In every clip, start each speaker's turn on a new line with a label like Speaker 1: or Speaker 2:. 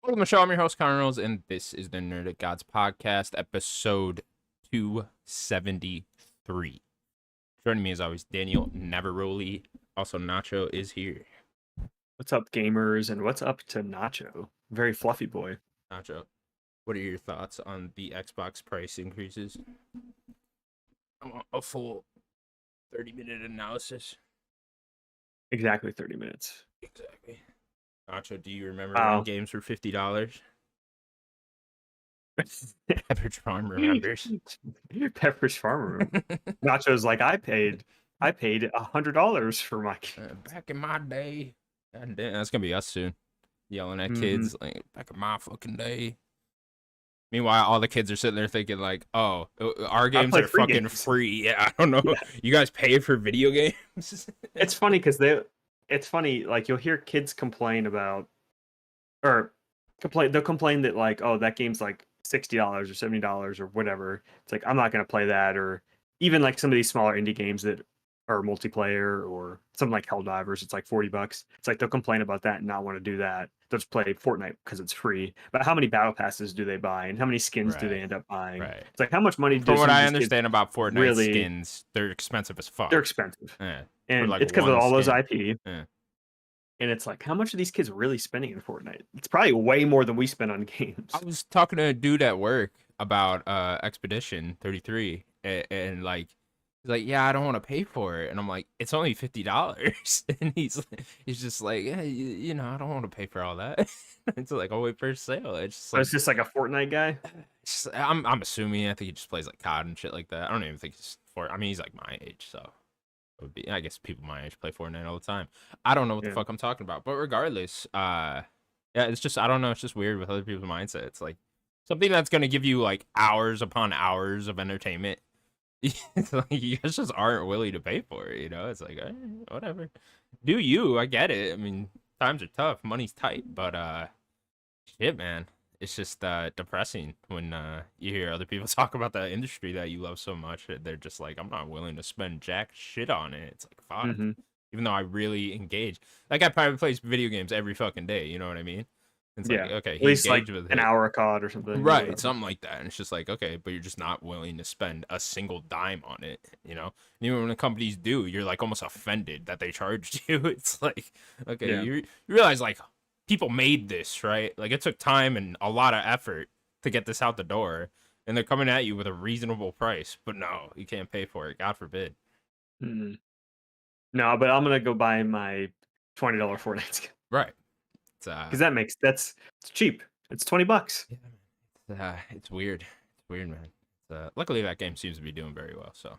Speaker 1: Welcome to the show. I'm your host, Connor Reynolds, and this is the Nerdic Gods podcast, episode 273. Joining me, as always, Daniel Navaroli. Also, Nacho is here.
Speaker 2: What's up, gamers, and what's up to Nacho? Very fluffy boy.
Speaker 1: Nacho, what are your thoughts on the Xbox price increases? I want a full 30-minute analysis.
Speaker 2: Exactly 30 minutes.
Speaker 1: Exactly. Nacho, do you remember
Speaker 2: Wow.
Speaker 1: when games were $50? Pepperidge Farm remembers.
Speaker 2: Pepperidge Farm. Nacho's like, I paid $100 for my
Speaker 1: back in my day. God damn, that's gonna be us soon. Yelling at kids like back in my fucking day. Meanwhile, all the kids are sitting there thinking like, "Oh, our games are fucking free." Yeah, I don't know. Yeah. You guys pay for video games?
Speaker 2: It's funny because like you'll hear kids complain about, they'll complain that like, oh, that game's like $60 or $70 or whatever. It's like, I'm not gonna play that. Or even like some of these smaller indie games that are multiplayer, or something like Helldivers, it's like $40. It's like they'll complain about that and not want to do that. They'll just play Fortnite because it's free. But how many battle passes do they buy, and how many skins do they end up buying?
Speaker 1: Right.
Speaker 2: It's like, how much money?
Speaker 1: From what I understand about Fortnite skins, they're expensive as fuck.
Speaker 2: They're expensive,
Speaker 1: yeah.
Speaker 2: And
Speaker 1: like
Speaker 2: it's because of all those IP.
Speaker 1: Yeah.
Speaker 2: And it's like, how much are these kids really spending in Fortnite? It's probably way more than we spend on games.
Speaker 1: I was talking to a dude at work about Expedition 33, and like, he's like, yeah, I don't want to pay for it. And I'm like, it's only $50. And he's just like, yeah, you know, I don't want to pay for all that. It's like, oh, wait for sale. It's
Speaker 2: just like a Fortnite guy.
Speaker 1: I'm assuming. I think he just plays like COD and shit like that. I don't even think he's I mean, he's like my age, so it would be. I guess people my age play Fortnite all the time. I don't know what the fuck I'm talking about, but regardless, yeah, it's just, I don't know. It's just weird with other people's mindset. It's like something that's gonna give you like hours upon hours of entertainment. It's like you guys just aren't willing to pay for it, you know? It's like, whatever. Do you? I get it. I mean, times are tough, money's tight, but shit, man. It's just depressing when you hear other people talk about the industry that you love so much. They're just like, I'm not willing to spend jack shit on it. It's like, fuck. Even though I really engage. Like, I probably play video games every fucking day, you know what I mean? It's like, okay,
Speaker 2: at least like an hour a COD or something.
Speaker 1: Right, something like that. And it's just like, okay, but you're just not willing to spend a single dime on it, you know? And even when the companies do, you're like almost offended that they charged you. It's like, okay, you realize like people made this, right? Like it took time and a lot of effort to get this out the door, and they're coming at you with a reasonable price, but no, you can't pay for it. God forbid.
Speaker 2: No, but I'm gonna go buy my $20 Fortnite skin.
Speaker 1: Right.
Speaker 2: Because that's cheap. It's $20.
Speaker 1: Yeah, it's weird. It's weird, man. Luckily that game seems to be doing very well, so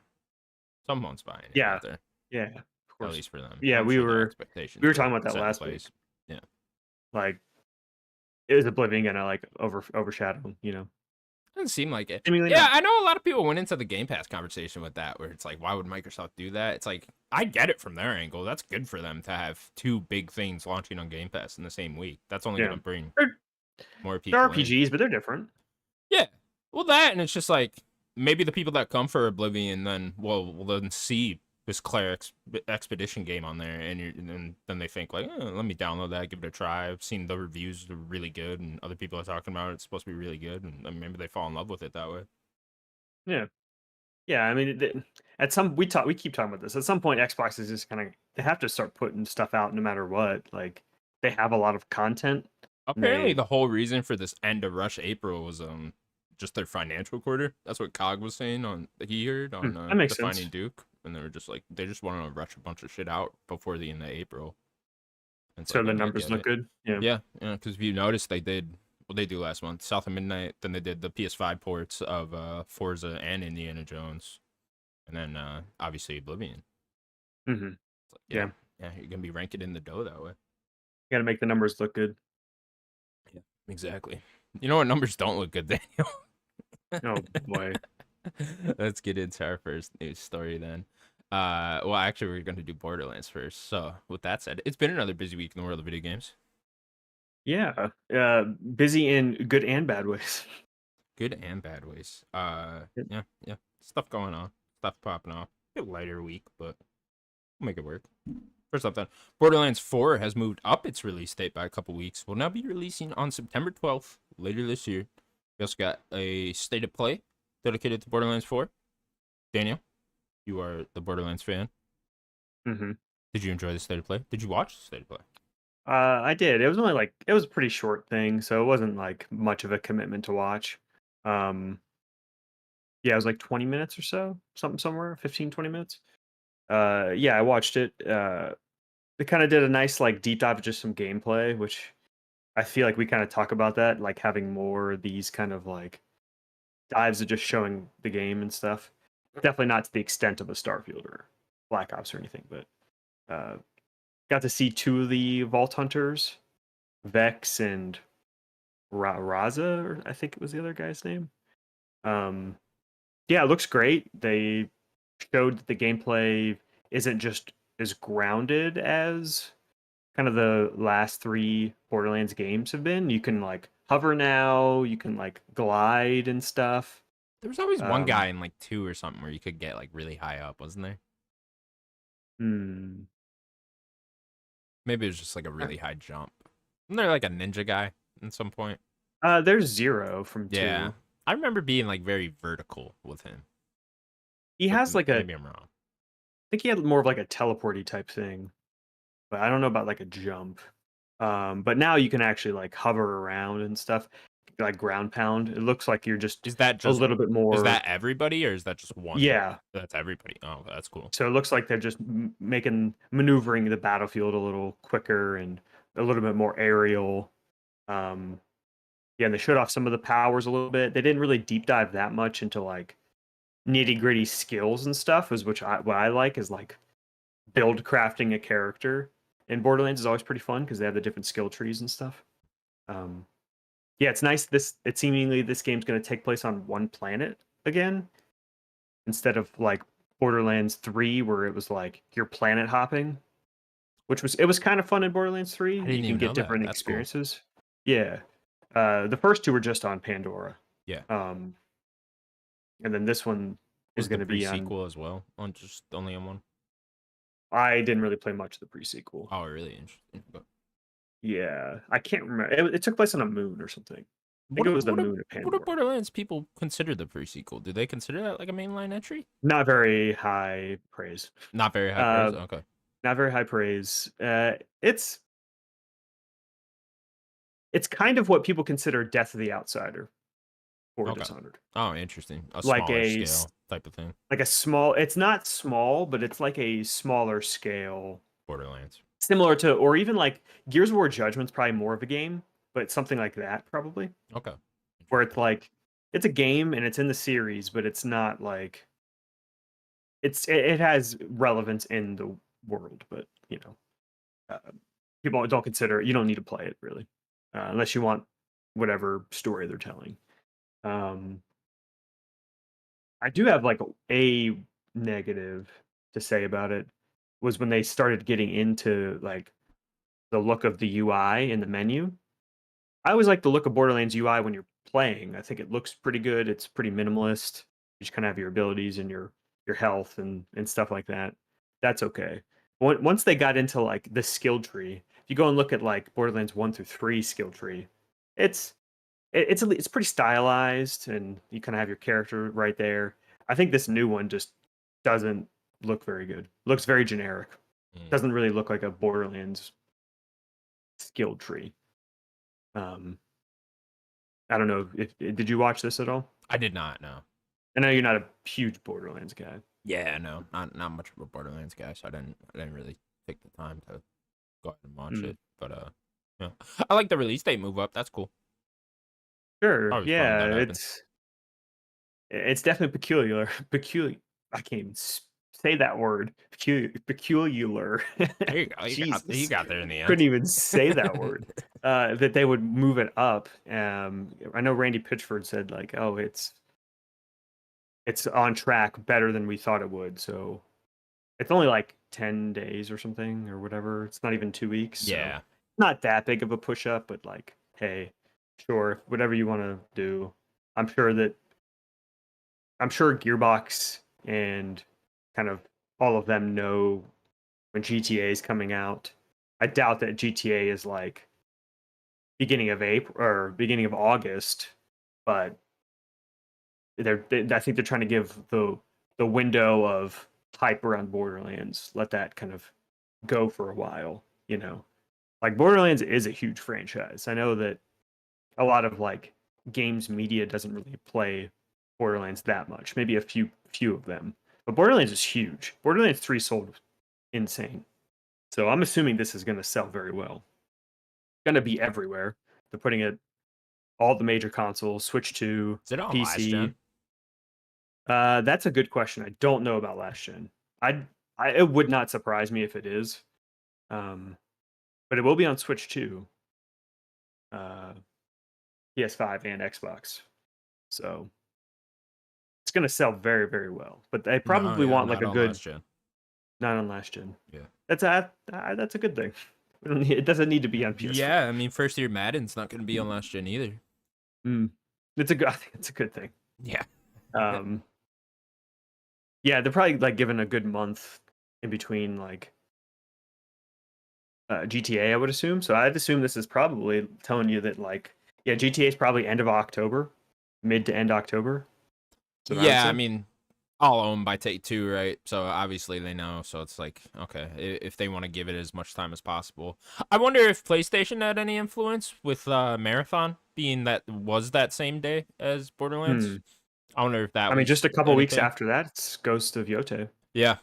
Speaker 1: someone's buying it.
Speaker 2: Yeah,
Speaker 1: out there.
Speaker 2: Yeah, of course.
Speaker 1: At least for them.
Speaker 2: Yeah, we were talking about that last week.
Speaker 1: Yeah,
Speaker 2: like, is Oblivion gonna like overshadow? You know,
Speaker 1: doesn't seem like it.
Speaker 2: Seemingly
Speaker 1: yeah,
Speaker 2: not.
Speaker 1: I know a lot of people went into the Game Pass conversation with that, where it's like, why would Microsoft do that? It's like, I get it from their angle. That's good for them to have two big things launching on Game Pass in the same week. That's only going to bring more people.
Speaker 2: They're RPGs, but they're different.
Speaker 1: Yeah, well, that, and it's just like, maybe the people that come for Oblivion then will then see this Claire Expedition game on there, and then they think like, let me download that, give it a try. I've seen the reviews are really good, and other people are talking about it. It's supposed to be really good, and maybe they fall in love with it that way.
Speaker 2: Yeah. I mean, we keep talking about this. At some point, Xbox is just kind of, they have to start putting stuff out no matter what. Like, they have a lot of content.
Speaker 1: Apparently, the whole reason for this end of Rush April was just their financial quarter. That's what COG was saying he heard on Defining Duke. And they were just like, they just wanted to rush a bunch of shit out before the end of April. And
Speaker 2: so the numbers look good.
Speaker 1: Yeah. Because if you notice, they did what they do last month, South of Midnight. Then they did the PS5 ports of Forza and Indiana Jones, and then obviously Oblivion.
Speaker 2: Like,
Speaker 1: yeah, you're gonna be ranking in the dough that way.
Speaker 2: You gotta make the numbers look good.
Speaker 1: Yeah, exactly. You know what numbers don't look good, Daniel?
Speaker 2: Oh boy.
Speaker 1: Let's get into our first news story then. Well, actually, we're going to do Borderlands first. So, with that said, it's been another busy week in the world of video games.
Speaker 2: Yeah, busy in good and bad ways.
Speaker 1: Good and bad ways. Yeah, stuff going on, stuff popping off. A bit lighter week, but we'll make it work. First up, then, Borderlands 4 has moved up its release date by a couple weeks. Will now be releasing on September 12th, later this year. We also got a state of play dedicated to Borderlands 4. Daniel, you are the Borderlands fan.
Speaker 2: Mm-hmm.
Speaker 1: Did you enjoy the state of play? Did you watch the state of play?
Speaker 2: I did. It was only like it was a pretty short thing, so it wasn't like much of a commitment to watch. Um, yeah, it was like 20 minutes or so, something somewhere, 15, 20 minutes. Yeah, I watched it. They kind of did a nice like deep dive of just some gameplay, which I feel like we kind of talk about that, like having more of these kind of like dives of just showing the game and stuff. Definitely not to the extent of a Starfield or Black Ops or anything, but uh, got to see two of the Vault Hunters, Vex and Raza, or I think it was the other guy's name. Um, yeah, it looks great. They showed that the gameplay isn't just as grounded as kind of the last three Borderlands games have been. You can like hover now, you can like glide and stuff.
Speaker 1: There was always one
Speaker 2: Um,
Speaker 1: guy in like 2 or something where you could get like really high up, wasn't there?
Speaker 2: hmm.
Speaker 1: Maybe it was just like a really high jump. Wasn't there like a ninja guy at some point?
Speaker 2: There's Zero from
Speaker 1: Yeah.
Speaker 2: two.
Speaker 1: I remember being like very vertical with him.
Speaker 2: He
Speaker 1: But
Speaker 2: has like a, I
Speaker 1: maybe I'm wrong.
Speaker 2: think he had more of like a teleporty type thing, but I don't know about like a jump. But now you can actually like hover around and stuff, like ground pound. It looks like you're just
Speaker 1: Is that
Speaker 2: a
Speaker 1: just
Speaker 2: little bit
Speaker 1: is
Speaker 2: more,
Speaker 1: that everybody or is that just one?
Speaker 2: yeah.
Speaker 1: That's everybody. Oh, that's cool.
Speaker 2: So it looks like they're just maneuvering the battlefield a little quicker and a little bit more aerial. Um, yeah, and they showed off some of the powers a little bit. They didn't really deep dive that much into like nitty gritty skills and stuff, is which what I like is like build crafting a character in Borderlands is always pretty fun because they have the different skill trees and stuff. Um, yeah, it's nice. It seemingly this game's going to take place on one planet again instead of like Borderlands 3 where it was like you're planet hopping, which was it was kind of fun in Borderlands 3.
Speaker 1: I
Speaker 2: You
Speaker 1: didn't
Speaker 2: can
Speaker 1: even know
Speaker 2: get
Speaker 1: that.
Speaker 2: different
Speaker 1: That's cool.
Speaker 2: experiences. Yeah. The first two were just on Pandora.
Speaker 1: Yeah.
Speaker 2: Um, and then this one is
Speaker 1: Was the
Speaker 2: going to be on.
Speaker 1: pre-sequel as well? On just only on one?
Speaker 2: I didn't really play much of the pre-sequel.
Speaker 1: Oh, really interesting. But
Speaker 2: Yeah, I can't remember. It took place on a moon or something. I think
Speaker 1: what
Speaker 2: it
Speaker 1: do,
Speaker 2: was the
Speaker 1: what do,
Speaker 2: moon of
Speaker 1: what do
Speaker 2: Pandora.
Speaker 1: Borderlands people consider the pre-sequel? Do they consider that like a mainline entry?
Speaker 2: Not very high praise.
Speaker 1: Not very high praise.
Speaker 2: Uh,
Speaker 1: Okay.
Speaker 2: not very high praise. It's kind of what people consider Death of the Outsider or
Speaker 1: Okay.
Speaker 2: Dishonored.
Speaker 1: Oh, interesting. A
Speaker 2: Like
Speaker 1: smaller scale type of thing.
Speaker 2: like a small. It's not small, but it's like a smaller scale,
Speaker 1: Borderlands.
Speaker 2: similar to, or even like Gears of War Judgment's probably more of a game, but something like that probably,
Speaker 1: Okay.
Speaker 2: where it's like it's a game and it's in the series, but it's not like it has relevance in the world, but people don't consider you don't need to play it really, unless you want whatever story they're telling. Um, I do have like a negative to say about it was when they started getting into like the look of the UI in the menu. I always like the look of Borderlands UI when you're playing. I think it looks pretty good. It's pretty minimalist. You just kind of have your abilities and your health and stuff like that. That's okay. Once they got into like the skill tree, if you go and look at like Borderlands 1 through 3 skill tree, it's it's pretty stylized and you kind of have your character right there. I think this new one just doesn't look very good. Looks very generic.
Speaker 1: Mm.
Speaker 2: Doesn't really look like a Borderlands skill tree. I don't know if did you watch this at all?
Speaker 1: I did not know.
Speaker 2: I know you're not a huge Borderlands guy.
Speaker 1: Yeah, no, not much of a Borderlands guy, so I didn't really take the time to go ahead and watch
Speaker 2: Mm.
Speaker 1: it. But yeah, I like the release date move up. That's cool.
Speaker 2: Sure,
Speaker 1: Always fun when
Speaker 2: yeah,
Speaker 1: that happens.
Speaker 2: it's definitely peculiar. Peculiar. I can't even say that word. Peculiar.
Speaker 1: There you go. You
Speaker 2: Jesus,
Speaker 1: got there in the
Speaker 2: couldn't
Speaker 1: end.
Speaker 2: even say that word. That they would move it up. I know Randy Pitchford said like, "Oh, it's on track better than we thought it would." So it's only like 10 days or something or whatever. It's not even 2 weeks. So
Speaker 1: Yeah.
Speaker 2: not that big of a push up, but like, hey, sure, whatever you want to do. I'm sure that I'm sure Gearbox and kind of all of them know when GTA is coming out. I doubt that GTA is like beginning of April or beginning of August, but I think they're trying to give the window of hype around Borderlands, let that kind of go for a while, you know. Like Borderlands is a huge franchise. I know that a lot of like games media doesn't really play Borderlands that much. Maybe a few of them. But Borderlands is huge. Borderlands 3 sold insane. So I'm assuming this is going to sell very well. Going to be everywhere. They're putting it all the major consoles, Switch 2,
Speaker 1: Is it on last
Speaker 2: PC.
Speaker 1: gen?
Speaker 2: That's a good question. I don't know about last gen. It would not surprise me if it is. But it will be on Switch 2, PS5 and Xbox. So it's going to sell very, very well. But they
Speaker 1: No,
Speaker 2: probably
Speaker 1: yeah,
Speaker 2: want like
Speaker 1: not
Speaker 2: a
Speaker 1: on
Speaker 2: good,
Speaker 1: last gen.
Speaker 2: not on last gen.
Speaker 1: Yeah.
Speaker 2: That's a good thing. It doesn't need to be on PS5.
Speaker 1: Yeah, I mean, first year Madden's not going to be on last gen either.
Speaker 2: It's a good. I think it's a good thing.
Speaker 1: Yeah.
Speaker 2: Um, yeah, they're probably like given a good month in between like GTA, I would assume. So I'd assume this is probably telling you that like yeah, GTA is probably end of October, mid to end October. So
Speaker 1: Yeah, I mean, all owned by Take-Two, right? So obviously they know. So it's like, okay, if they want to give it as much time as possible. I wonder if PlayStation had any influence with Marathon being that same day as Borderlands. I wonder if that
Speaker 2: I mean,
Speaker 1: was
Speaker 2: just a couple weeks
Speaker 1: anything.
Speaker 2: after that, it's Ghost of Yote.
Speaker 1: Yeah,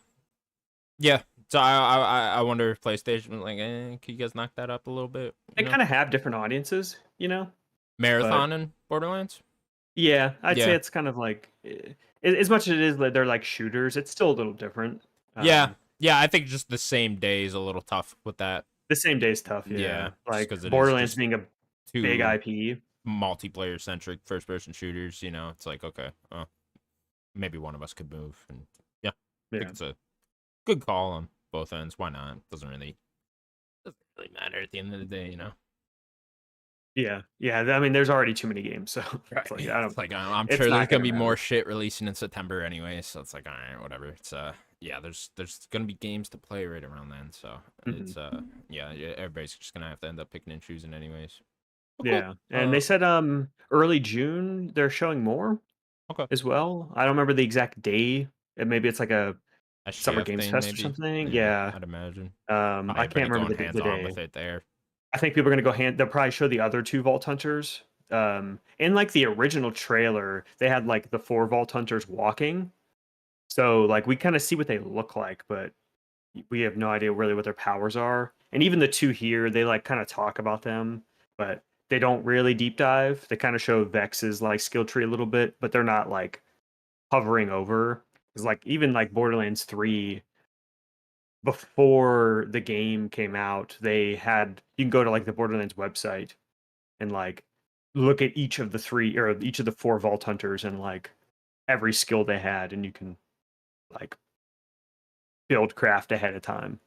Speaker 1: yeah. So I wonder if PlayStation was like, can you guys knock that up a little bit?
Speaker 2: They kind of have different audiences, you know. But
Speaker 1: Marathon and Borderlands.
Speaker 2: yeah, I'd say
Speaker 1: Yeah,
Speaker 2: it's kind of like as much as it is that they're like shooters, it's still a little different.
Speaker 1: yeah, yeah. I think just the same day is a little tough with that.
Speaker 2: The same day is tough,
Speaker 1: Yeah,
Speaker 2: yeah.
Speaker 1: just
Speaker 2: Like
Speaker 1: because it is
Speaker 2: Borderlands
Speaker 1: just
Speaker 2: being a big
Speaker 1: two
Speaker 2: IP.
Speaker 1: multiplayer centric first person shooters. It's like okay, maybe one of us could move, and yeah, I think
Speaker 2: Yeah.
Speaker 1: it's a good call on both ends. Why not? Doesn't really matter at the end of the day.
Speaker 2: Yeah. Yeah. I mean, there's already too many games, so
Speaker 1: Right.
Speaker 2: it's like I don't.
Speaker 1: It's like I'm
Speaker 2: It's
Speaker 1: sure there's
Speaker 2: not
Speaker 1: gonna
Speaker 2: gonna
Speaker 1: be more
Speaker 2: matter.
Speaker 1: shit releasing in September anyway, so it's like all right, whatever. It's yeah, there's gonna be games to play right around then, so
Speaker 2: Mhm.
Speaker 1: it's yeah, everybody's just gonna have to end up picking and choosing anyways. But cool.
Speaker 2: Yeah, and they said early June they're showing more
Speaker 1: Okay.
Speaker 2: as well. I don't remember the exact day. Maybe it's like a Summer
Speaker 1: SGF
Speaker 2: Games
Speaker 1: thing
Speaker 2: Fest or
Speaker 1: maybe.
Speaker 2: something.
Speaker 1: Yeah,
Speaker 2: Yeah.
Speaker 1: I'd imagine. Probably
Speaker 2: I can't
Speaker 1: everybody
Speaker 2: remember
Speaker 1: going
Speaker 2: the
Speaker 1: hands on with
Speaker 2: day.
Speaker 1: it there.
Speaker 2: I think people are gonna go hand. They'll probably show the other two Vault Hunters. In like the original trailer, they had like the four Vault Hunters walking. So like we kind of see what they look like, but we have no idea really what their powers are. And even the two here, they like kind of talk about them, but they don't really deep dive. They kind of show Vex's like skill tree a little bit, but they're not like hovering over. Because like even like Borderlands 3, before the game came out, they had you can go to like the Borderlands website and like look at each of the three or each of the four Vault Hunters and like every skill they had, and you can like build craft ahead of time,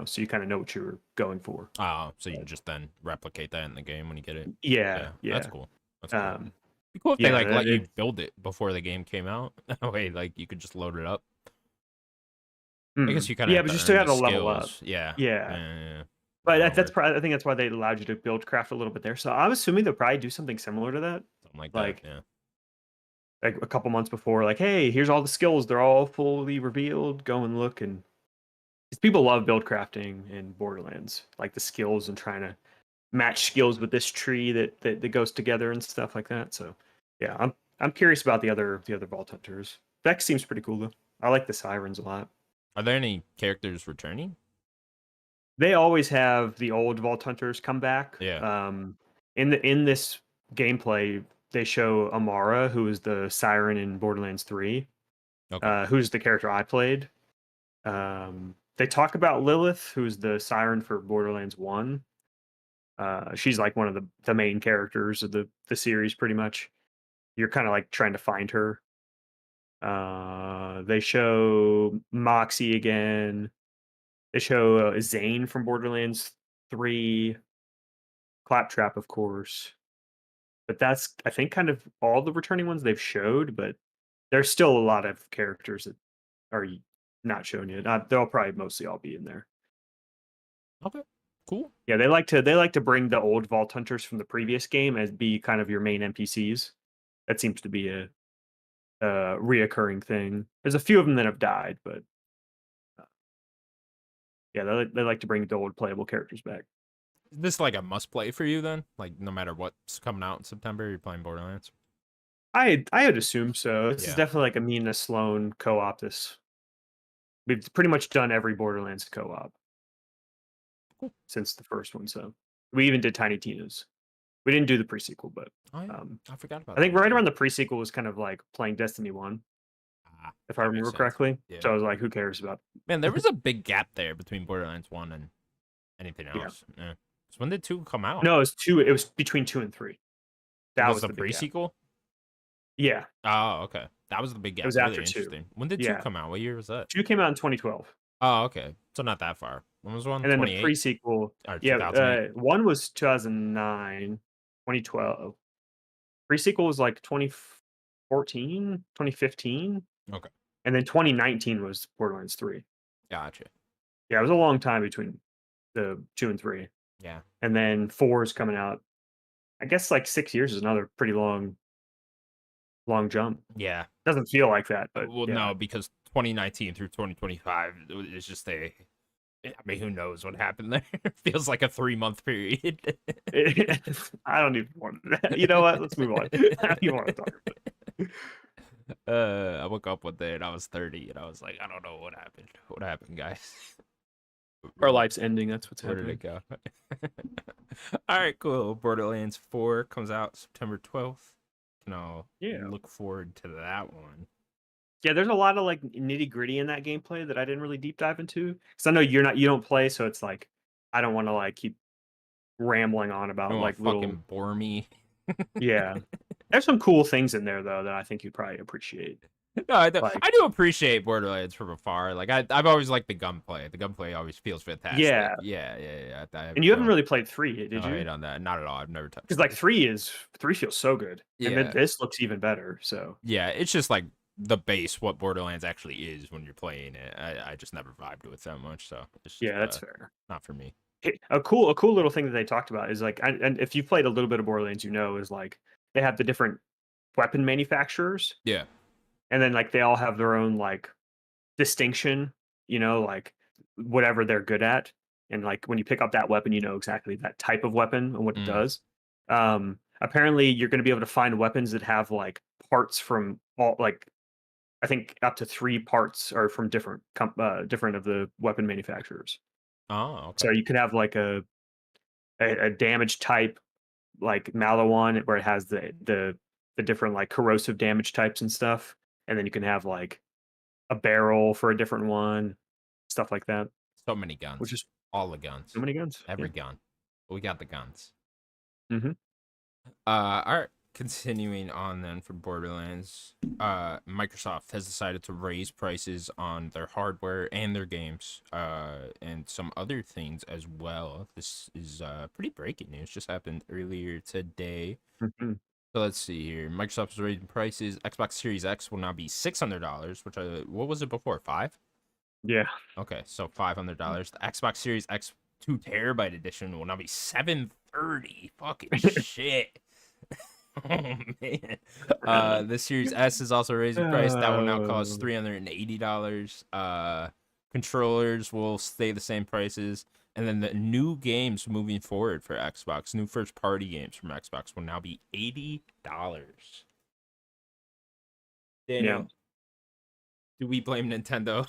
Speaker 2: so you kind of know what you're going for.
Speaker 1: Oh, so you just then replicate that in the game when you get it.
Speaker 2: Yeah,
Speaker 1: Yeah, that's
Speaker 2: yeah.
Speaker 1: cool. That's cool.
Speaker 2: Um,
Speaker 1: Be cool if they
Speaker 2: yeah,
Speaker 1: like let you
Speaker 2: it,
Speaker 1: build it before the game came out. That way, like you could just load it up. I guess you kind of
Speaker 2: yeah,
Speaker 1: have
Speaker 2: but
Speaker 1: to
Speaker 2: you still
Speaker 1: earn
Speaker 2: got
Speaker 1: the
Speaker 2: to level up.
Speaker 1: skills. Yeah.
Speaker 2: Yeah,
Speaker 1: Yeah.
Speaker 2: but
Speaker 1: That'll
Speaker 2: that's
Speaker 1: work.
Speaker 2: probably I think that's why they allowed you to build craft a little bit there. So I'm assuming they'll probably do something similar to that,
Speaker 1: Something like that.
Speaker 2: like
Speaker 1: Yeah.
Speaker 2: like a couple months before, like, hey, here's all the skills. They're all fully revealed. Go and look, and 'cause people love build crafting in Borderlands, like the skills and trying to match skills with this tree that goes together and stuff like that. So yeah, I'm curious about the other Vault Hunters. Vex seems pretty cool though. I like the sirens a lot.
Speaker 1: Are there any characters returning?
Speaker 2: They always have the old Vault Hunters come back.
Speaker 1: Yeah.
Speaker 2: In this gameplay, they show Amara, who is the siren in Borderlands 3,
Speaker 1: Okay.
Speaker 2: who's the character I played. They talk about Lilith, who's the siren for Borderlands 1. She's like one of the main characters of the series, pretty much. You're kind of like trying to find her. They show Moxie again. They show Zane from Borderlands 3, Claptrap, of course. But that's, I think, kind of all the returning ones they've showed. But there's still a lot of characters that are not shown yet. They'll probably mostly all be in there.
Speaker 1: Okay, cool.
Speaker 2: Yeah, they like to bring the old Vault Hunters from the previous game as be kind of your main NPCs. That seems to be a reoccurring thing. There's a few of them that have died, but uh, yeah, they like to bring the old playable characters back.
Speaker 1: Is this like a must play for you then? Like no matter what's coming out in September, you're playing Borderlands.
Speaker 2: I would assume so. This is
Speaker 1: Yeah.
Speaker 2: definitely like a me and a Sloan co-op. We've pretty much done every Borderlands co-op
Speaker 1: Cool.
Speaker 2: since the first one. So we even did Tiny Tina's. We didn't do the pre-sequel, but
Speaker 1: Oh yeah,
Speaker 2: um,
Speaker 1: I forgot about
Speaker 2: I think
Speaker 1: that
Speaker 2: right
Speaker 1: one.
Speaker 2: around the pre-sequel was kind of like playing Destiny 1,
Speaker 1: Ah,
Speaker 2: if I
Speaker 1: that makes
Speaker 2: remember
Speaker 1: sense.
Speaker 2: correctly.
Speaker 1: Yeah.
Speaker 2: So I was like, who cares about
Speaker 1: Man, there was a big gap there between Borderlands 1 and anything
Speaker 2: yeah.
Speaker 1: else. Yeah. So when did 2 come out?
Speaker 2: No, it was between 2 and 3.
Speaker 1: It
Speaker 2: That
Speaker 1: was
Speaker 2: was
Speaker 1: the
Speaker 2: the big gap.
Speaker 1: pre-sequel?
Speaker 2: Yeah,
Speaker 1: Oh, okay. That was the big
Speaker 2: it
Speaker 1: gap.
Speaker 2: was
Speaker 1: Really
Speaker 2: after 2.
Speaker 1: interesting. When did 2
Speaker 2: Yeah,
Speaker 1: come out? What year was that?
Speaker 2: 2 came out in 2012.
Speaker 1: Oh, okay. So not that far. When was one?
Speaker 2: And then the
Speaker 1: 28
Speaker 2: pre-sequel,
Speaker 1: or
Speaker 2: yeah,
Speaker 1: 2008?
Speaker 2: 1 was 2009, 2012. Pre-sequel was like 2014, 2015,
Speaker 1: Okay.
Speaker 2: and then 2019 was Borderlands 3.
Speaker 1: Gotcha.
Speaker 2: Yeah, it was a long time between the 2 and 3.
Speaker 1: Yeah.
Speaker 2: And then 4 is coming out. I guess like 6 years is another pretty long jump.
Speaker 1: Yeah.
Speaker 2: Doesn't feel like that, but
Speaker 1: Well,
Speaker 2: yeah.
Speaker 1: no, because 2019 through 2025 is just I mean, who knows what happened there? Feels like a 3-month period.
Speaker 2: I don't even want to. You know what? Let's move on. I don't even want to talk about it.
Speaker 1: I woke up one day and I was 30, and I was like, I don't know what happened. What happened, guys?
Speaker 2: Our life's ending. That's what's
Speaker 1: Where did
Speaker 2: happening.
Speaker 1: it go? All right, cool. Borderlands 4 comes out September 12th. Can all
Speaker 2: Yeah.
Speaker 1: look forward to that one.
Speaker 2: Yeah, there's a lot of like nitty gritty in that gameplay that I didn't really deep dive into because I know you don't play, so it's like I don't want to like keep rambling on
Speaker 1: You
Speaker 2: about
Speaker 1: won't
Speaker 2: like little.
Speaker 1: fucking bore me.
Speaker 2: Yeah, there's some cool things in there though that I think you'd probably appreciate.
Speaker 1: No, I do,
Speaker 2: Like,
Speaker 1: I do appreciate Borderlands from afar. Like I've always liked the gunplay. The gunplay always feels fantastic.
Speaker 2: yeah,
Speaker 1: Yeah.
Speaker 2: and you haven't really played 3, did
Speaker 1: No
Speaker 2: you?
Speaker 1: hate on that. Not at all. I've never touched
Speaker 2: Because like
Speaker 1: it.
Speaker 2: 3 feels so good, and then
Speaker 1: Yeah.
Speaker 2: this looks even better. So
Speaker 1: Yeah, it's just like the base, what Borderlands actually is when you're playing it. I just never vibed with that much, so it's just
Speaker 2: yeah, that's fair.
Speaker 1: not for me.
Speaker 2: A cool little thing that they talked about is like, and if you've played a little bit of Borderlands, you know, is like they have the different weapon manufacturers,
Speaker 1: Yeah.
Speaker 2: and then like they all have their own like distinction, like whatever they're good at, and like when you pick up that weapon, you know exactly that type of weapon and what it
Speaker 1: Mm.
Speaker 2: does. Apparently, you're going to be able to find weapons that have like parts from all like I think up to 3 parts are from different of the weapon manufacturers.
Speaker 1: Oh,
Speaker 2: So
Speaker 1: okay.
Speaker 2: you could have like a damage type like Mallow one where it has the different like corrosive damage types and stuff, and then you can have like a barrel for a different one, stuff like that,
Speaker 1: So many
Speaker 2: which
Speaker 1: guns.
Speaker 2: is
Speaker 1: All the guns.
Speaker 2: so many guns. Yeah.
Speaker 1: Every gun. We got the guns.
Speaker 2: Hmm.
Speaker 1: All right. Continuing on then for Borderlands, Microsoft has decided to raise prices on their hardware and their games, and some other things as well. This is pretty breaking news. Just happened earlier today.
Speaker 2: Hmm.
Speaker 1: So let's see here. Microsoft is raising prices. Xbox Series X will now be $600, which what was it before? 5?
Speaker 2: Yeah.
Speaker 1: Okay, so $500. The Xbox Series X 2 TB edition will now be $730. Fucking shit. Oh man. The Series S is also raising price. That will now cost $380. Controllers will stay the same prices. And then the new games moving forward for Xbox, new first party games from Xbox will now be $80.
Speaker 2: Yeah.
Speaker 1: Daniel, do we blame Nintendo?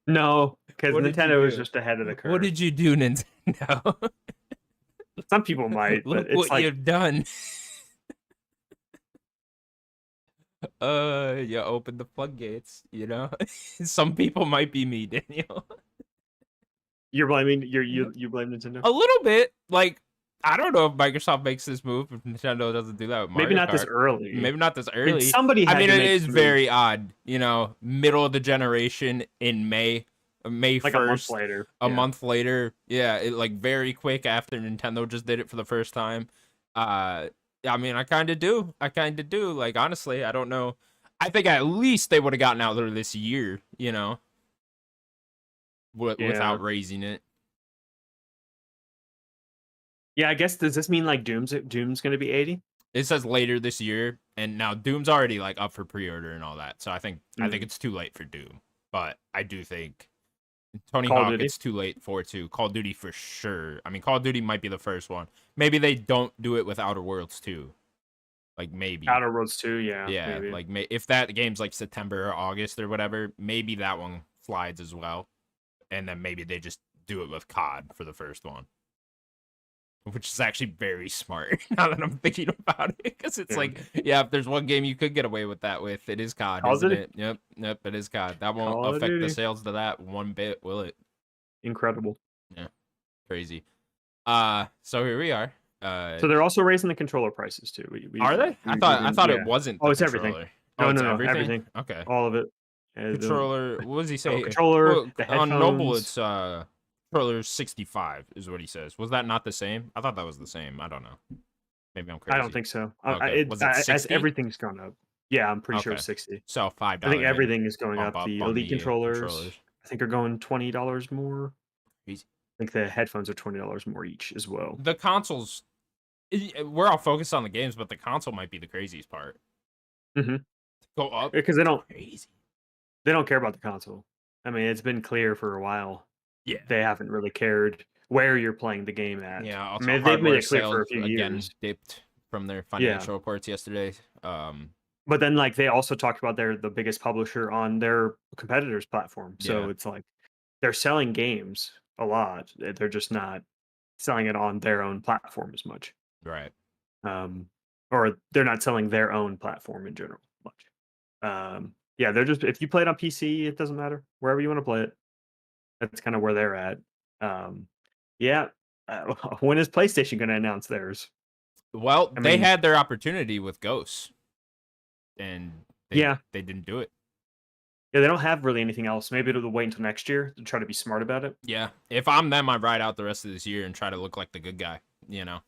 Speaker 2: No, because
Speaker 1: What did you
Speaker 2: Nintendo is
Speaker 1: do?
Speaker 2: just ahead of the curve.
Speaker 1: What did you do, Nintendo?
Speaker 2: Some people might, but
Speaker 1: Look
Speaker 2: it's
Speaker 1: what
Speaker 2: like
Speaker 1: you've done. You opened the floodgates, Some people might be me, Daniel.
Speaker 2: you're blaming you blame Nintendo.
Speaker 1: A little bit. Like, I don't know if Microsoft makes this move, if Nintendo doesn't do that with Mario
Speaker 2: Maybe not this
Speaker 1: Kart.
Speaker 2: early.
Speaker 1: Maybe not this
Speaker 2: I mean,
Speaker 1: early.
Speaker 2: somebody
Speaker 1: I
Speaker 2: had
Speaker 1: mean,
Speaker 2: to
Speaker 1: it
Speaker 2: make
Speaker 1: is
Speaker 2: the move,
Speaker 1: very odd, middle of the generation in May
Speaker 2: like a month
Speaker 1: 1st,
Speaker 2: later.
Speaker 1: a
Speaker 2: Yeah.
Speaker 1: month later. Yeah, it like very quick after Nintendo just did it for the first time. I mean, I kind of do. Like, honestly, I don't know. I think at least they would have gotten out there this year,
Speaker 2: Yeah.
Speaker 1: without raising it.
Speaker 2: Yeah, I guess does this mean like Doom's gonna be 80?
Speaker 1: It says later this year, and now Doom's already like up for pre-order and all that. So I think it's too late for Doom, but I do think Tony
Speaker 2: Call of
Speaker 1: Hawk,
Speaker 2: Duty?
Speaker 1: it's too late for it too. Call of Duty for sure. I mean, Call of Duty might be the first one. Maybe they don't do it with Outer Worlds 2. Like maybe.
Speaker 2: Outer Worlds 2, yeah,
Speaker 1: Yeah,
Speaker 2: maybe.
Speaker 1: like if that game's like September or August or whatever, maybe that one slides as well. And then maybe they just do it with COD for the first one. Which is actually very smart now that I'm thinking about it. Because it's like, yeah, if there's one game you could get away with that with, it is COD,
Speaker 2: Call of
Speaker 1: isn't
Speaker 2: Duty?
Speaker 1: it? Yep, it is COD. That won't
Speaker 2: Call of
Speaker 1: affect the
Speaker 2: Duty.
Speaker 1: sales to that one bit, will it?
Speaker 2: Incredible.
Speaker 1: Yeah, crazy. So here we are.
Speaker 2: So they're also raising the controller prices too.
Speaker 1: Are they? I thought it wasn't.
Speaker 2: Oh,
Speaker 1: The
Speaker 2: it's everything.
Speaker 1: controller.
Speaker 2: No,
Speaker 1: It's
Speaker 2: no, everything.
Speaker 1: Okay.
Speaker 2: All of it.
Speaker 1: Controller. What does he say?
Speaker 2: Controller,
Speaker 1: Well,
Speaker 2: the
Speaker 1: on Noble,
Speaker 2: headphones.
Speaker 1: it's controller 65 is what he says. Was that not the same? I thought that was the same. I don't know. Maybe I'm crazy.
Speaker 2: I don't think so.
Speaker 1: Okay. Was it 60?
Speaker 2: As everything's gone up. Yeah, I'm pretty sure
Speaker 1: Okay.
Speaker 2: it's 60.
Speaker 1: So $5.
Speaker 2: I think everything is going
Speaker 1: bump
Speaker 2: up. The
Speaker 1: on
Speaker 2: Elite
Speaker 1: the
Speaker 2: controllers, I think, are going $20 more.
Speaker 1: Crazy.
Speaker 2: I think the headphones are $20 more each as well.
Speaker 1: The consoles, we're all focused on the games, but the console might be the craziest part. Go up
Speaker 2: Because they don't
Speaker 1: crazy.
Speaker 2: They don't care about the console. I mean, it's been clear for a while.
Speaker 1: Yeah.
Speaker 2: They haven't really cared where you're playing the game at.
Speaker 1: Yeah, also
Speaker 2: I mean, they've made
Speaker 1: hardware
Speaker 2: it clear for a
Speaker 1: sales
Speaker 2: few
Speaker 1: again
Speaker 2: years.
Speaker 1: dipped from their financial reports yesterday.
Speaker 2: But then, like, they also talked about they're the biggest publisher on their competitor's platform. So
Speaker 1: Yeah.
Speaker 2: it's like they're selling games a lot. They're just not selling it on their own platform as much.
Speaker 1: Right.
Speaker 2: Or they're not selling their own platform in general much. Yeah, they're just, if you play it on PC, it doesn't matter wherever you want to play it. That's kind of where they're at. Yeah. When is PlayStation going to announce theirs?
Speaker 1: Well,
Speaker 2: I
Speaker 1: they
Speaker 2: mean-
Speaker 1: had their opportunity with Ghosts, and they didn't do it.
Speaker 2: Yeah, they don't have really anything else. Maybe it'll wait until next year to try to be smart about it.
Speaker 1: Yeah, if I'm them, I ride out the rest of this year and try to look like the good guy. You know.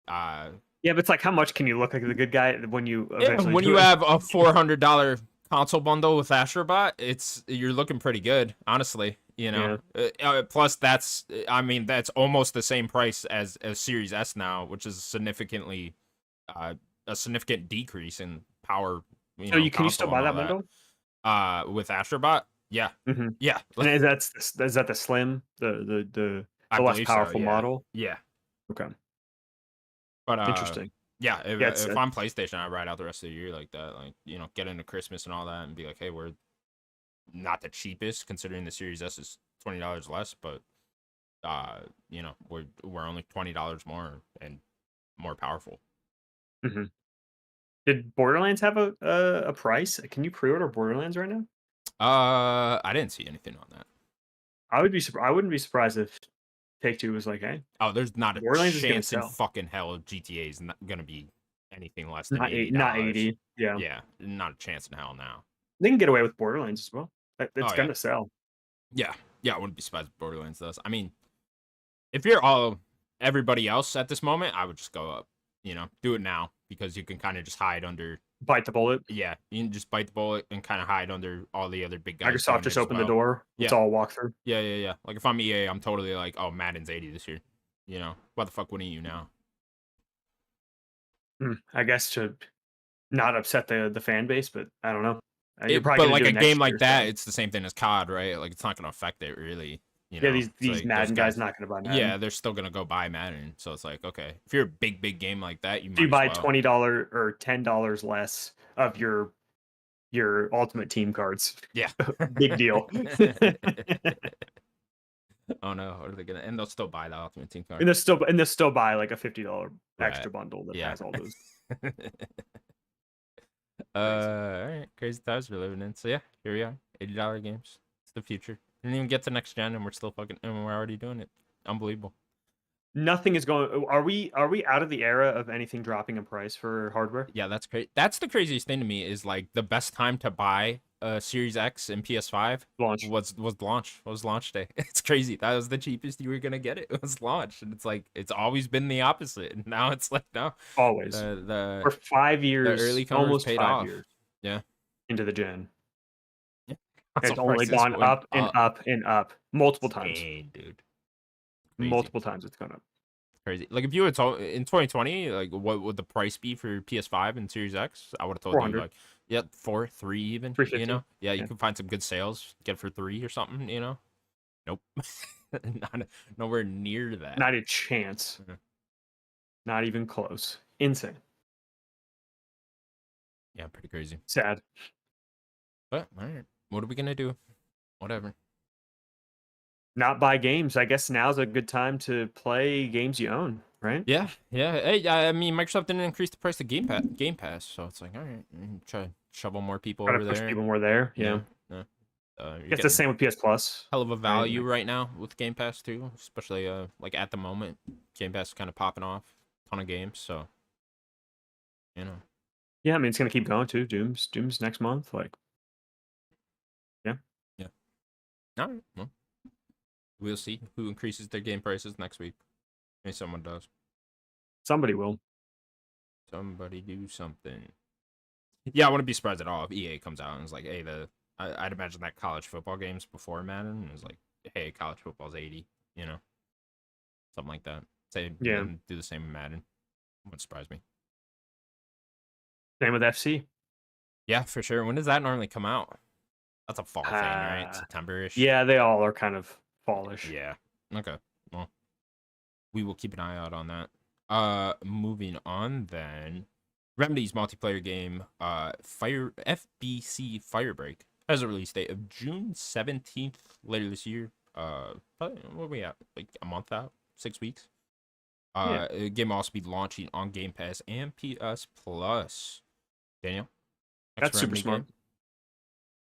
Speaker 2: Yeah, but it's like, how much can you look like the good guy when you eventually
Speaker 1: when
Speaker 2: do
Speaker 1: you
Speaker 2: it?
Speaker 1: have a $400 console bundle with Astrobot, you're looking pretty good, honestly. You know.
Speaker 2: Yeah.
Speaker 1: Plus, that's almost the same price as Series S now, which is significantly a significant decrease in power.
Speaker 2: Can you still buy that bundle?
Speaker 1: With Astrobot, yeah, yeah.
Speaker 2: And is that the slim, the less powerful model?
Speaker 1: Yeah.
Speaker 2: Okay.
Speaker 1: But
Speaker 2: Interesting.
Speaker 1: Yeah, if I'm PlayStation, I ride out the rest of the year like that. Like, you know, get into Christmas and all that, and be like, hey, we're not the cheapest considering the Series S is $20 less, but you know, we're only $20 more and more powerful.
Speaker 2: Did Borderlands have a price? Can you pre-order Borderlands right now?
Speaker 1: I didn't see anything on that.
Speaker 2: I wouldn't be surprised if Take-Two was like, hey,
Speaker 1: oh, there's not a
Speaker 2: Borderlands
Speaker 1: chance in fucking hell GTA is not gonna be anything less than $80.
Speaker 2: not 80.
Speaker 1: Yeah, not a chance in hell now.
Speaker 2: They can get away with Borderlands as well. It's gonna sell.
Speaker 1: Yeah, I wouldn't be surprised if Borderlands does. I mean, if you're everybody else at this moment, I would just go up. You know, do it now because you can kind of just hide under.
Speaker 2: Bite the bullet.
Speaker 1: Yeah, you can just bite the bullet and kind of hide under all the other big guys.
Speaker 2: Microsoft just opened the door. It's all walkthrough.
Speaker 1: Yeah. Like if I'm EA, I'm totally like, oh, Madden's 80 this year. You know, why the fuck wouldn't you now?
Speaker 2: I guess to not upset the fan base, but I don't know.
Speaker 1: But like a game like that, it's the same thing as COD, right? Like it's not going to affect it really. You know?
Speaker 2: Yeah, these
Speaker 1: like,
Speaker 2: Madden guys not going to buy Madden.
Speaker 1: Yeah, they're still going to go buy Madden. So it's like, okay, if you're a big game like that,
Speaker 2: you buy $20 or $10 less of your Ultimate Team cards.
Speaker 1: Yeah,
Speaker 2: big deal.
Speaker 1: Oh no, what are they gonna? And they'll still buy the Ultimate Team card.
Speaker 2: And they'll still buy like a $50 extra bundle that has all those.
Speaker 1: All right, crazy times we're living in. So yeah, here we are, $80 games. It's the future. Didn't even get to next gen, and we're already doing it. Unbelievable.
Speaker 2: Nothing is going. Are we out of the era of anything dropping in price for hardware?
Speaker 1: Yeah, that's great. That's the craziest thing to me is like the best time to buy a Series X and PS5 was launch day. It's crazy. That was the cheapest you were gonna get it. It was launch, and it's like it's always been the opposite. And now it's like no,
Speaker 2: always for 5 years,
Speaker 1: the early
Speaker 2: almost
Speaker 1: paid
Speaker 2: 5
Speaker 1: off.
Speaker 2: years.
Speaker 1: Yeah,
Speaker 2: into the gen.
Speaker 1: Yeah.
Speaker 2: It's
Speaker 1: Console
Speaker 2: only
Speaker 1: prices
Speaker 2: gone
Speaker 1: went
Speaker 2: up and
Speaker 1: up.
Speaker 2: up and up multiple times.
Speaker 1: Insane, dude. Crazy.
Speaker 2: Multiple times it's gone up.
Speaker 1: Crazy. Like if you had told in 2020, like what would the price be for PS5 and Series X? I would have told you
Speaker 2: 400,
Speaker 1: like, yeah, 4, 3 even, you
Speaker 2: 350.
Speaker 1: know? Yeah, you
Speaker 2: Yeah.
Speaker 1: could find some good sales, get it for 3 or something, you know? Nope. Not, nowhere near that.
Speaker 2: Not a chance.
Speaker 1: Mhm.
Speaker 2: Not even close. Insane.
Speaker 1: Yeah, pretty crazy.
Speaker 2: Sad.
Speaker 1: But all right, what are we gonna do? Whatever.
Speaker 2: Not buy games. I guess now's a good time to play games you own, right?
Speaker 1: Yeah, yeah. Hey, I mean, Microsoft didn't increase the price of Game Pass, so it's like, all right, try to shovel more people
Speaker 2: Try to
Speaker 1: over
Speaker 2: push
Speaker 1: there.
Speaker 2: people more there.
Speaker 1: Yeah,
Speaker 2: Yeah.
Speaker 1: yeah. You're
Speaker 2: It's the
Speaker 1: getting
Speaker 2: same with PS Plus,
Speaker 1: hell of a
Speaker 2: right?
Speaker 1: value right now with Game Pass too, especially like at the moment, Game Pass is kind of popping off, ton of games, so you know,
Speaker 2: Yeah, I mean it's gonna keep going too. Doom's next month. Like, yeah.
Speaker 1: yeah. All right, well, we'll see who increases their game prices next week. Maybe someone does.
Speaker 2: Somebody will.
Speaker 1: Somebody do something. Yeah, I wouldn't be surprised at all if EA comes out and is like, hey, I'd imagine that college football games before Madden is like, hey, college football's 80, you know, something like that. Say,
Speaker 2: Yeah.
Speaker 1: then do the same in Madden. Wouldn't surprise me.
Speaker 2: Same with FC.
Speaker 1: Yeah, for sure. When does that normally come out? That's a fall thing, right?
Speaker 2: Uh,
Speaker 1: September-ish.
Speaker 2: yeah, they all are kind of fallish.
Speaker 1: Yeah. Okay. Well, we will keep an eye out on that. Moving on then. Remedy's multiplayer game, FBC Firebreak, has a release date of June 17th later this year. Probably, what are we at? Like a month out? 6 weeks?
Speaker 2: Yeah.
Speaker 1: The game will also be launching on Game Pass and PS Plus. Daniel? Next
Speaker 2: That's super
Speaker 1: Remedy
Speaker 2: smart.
Speaker 1: game.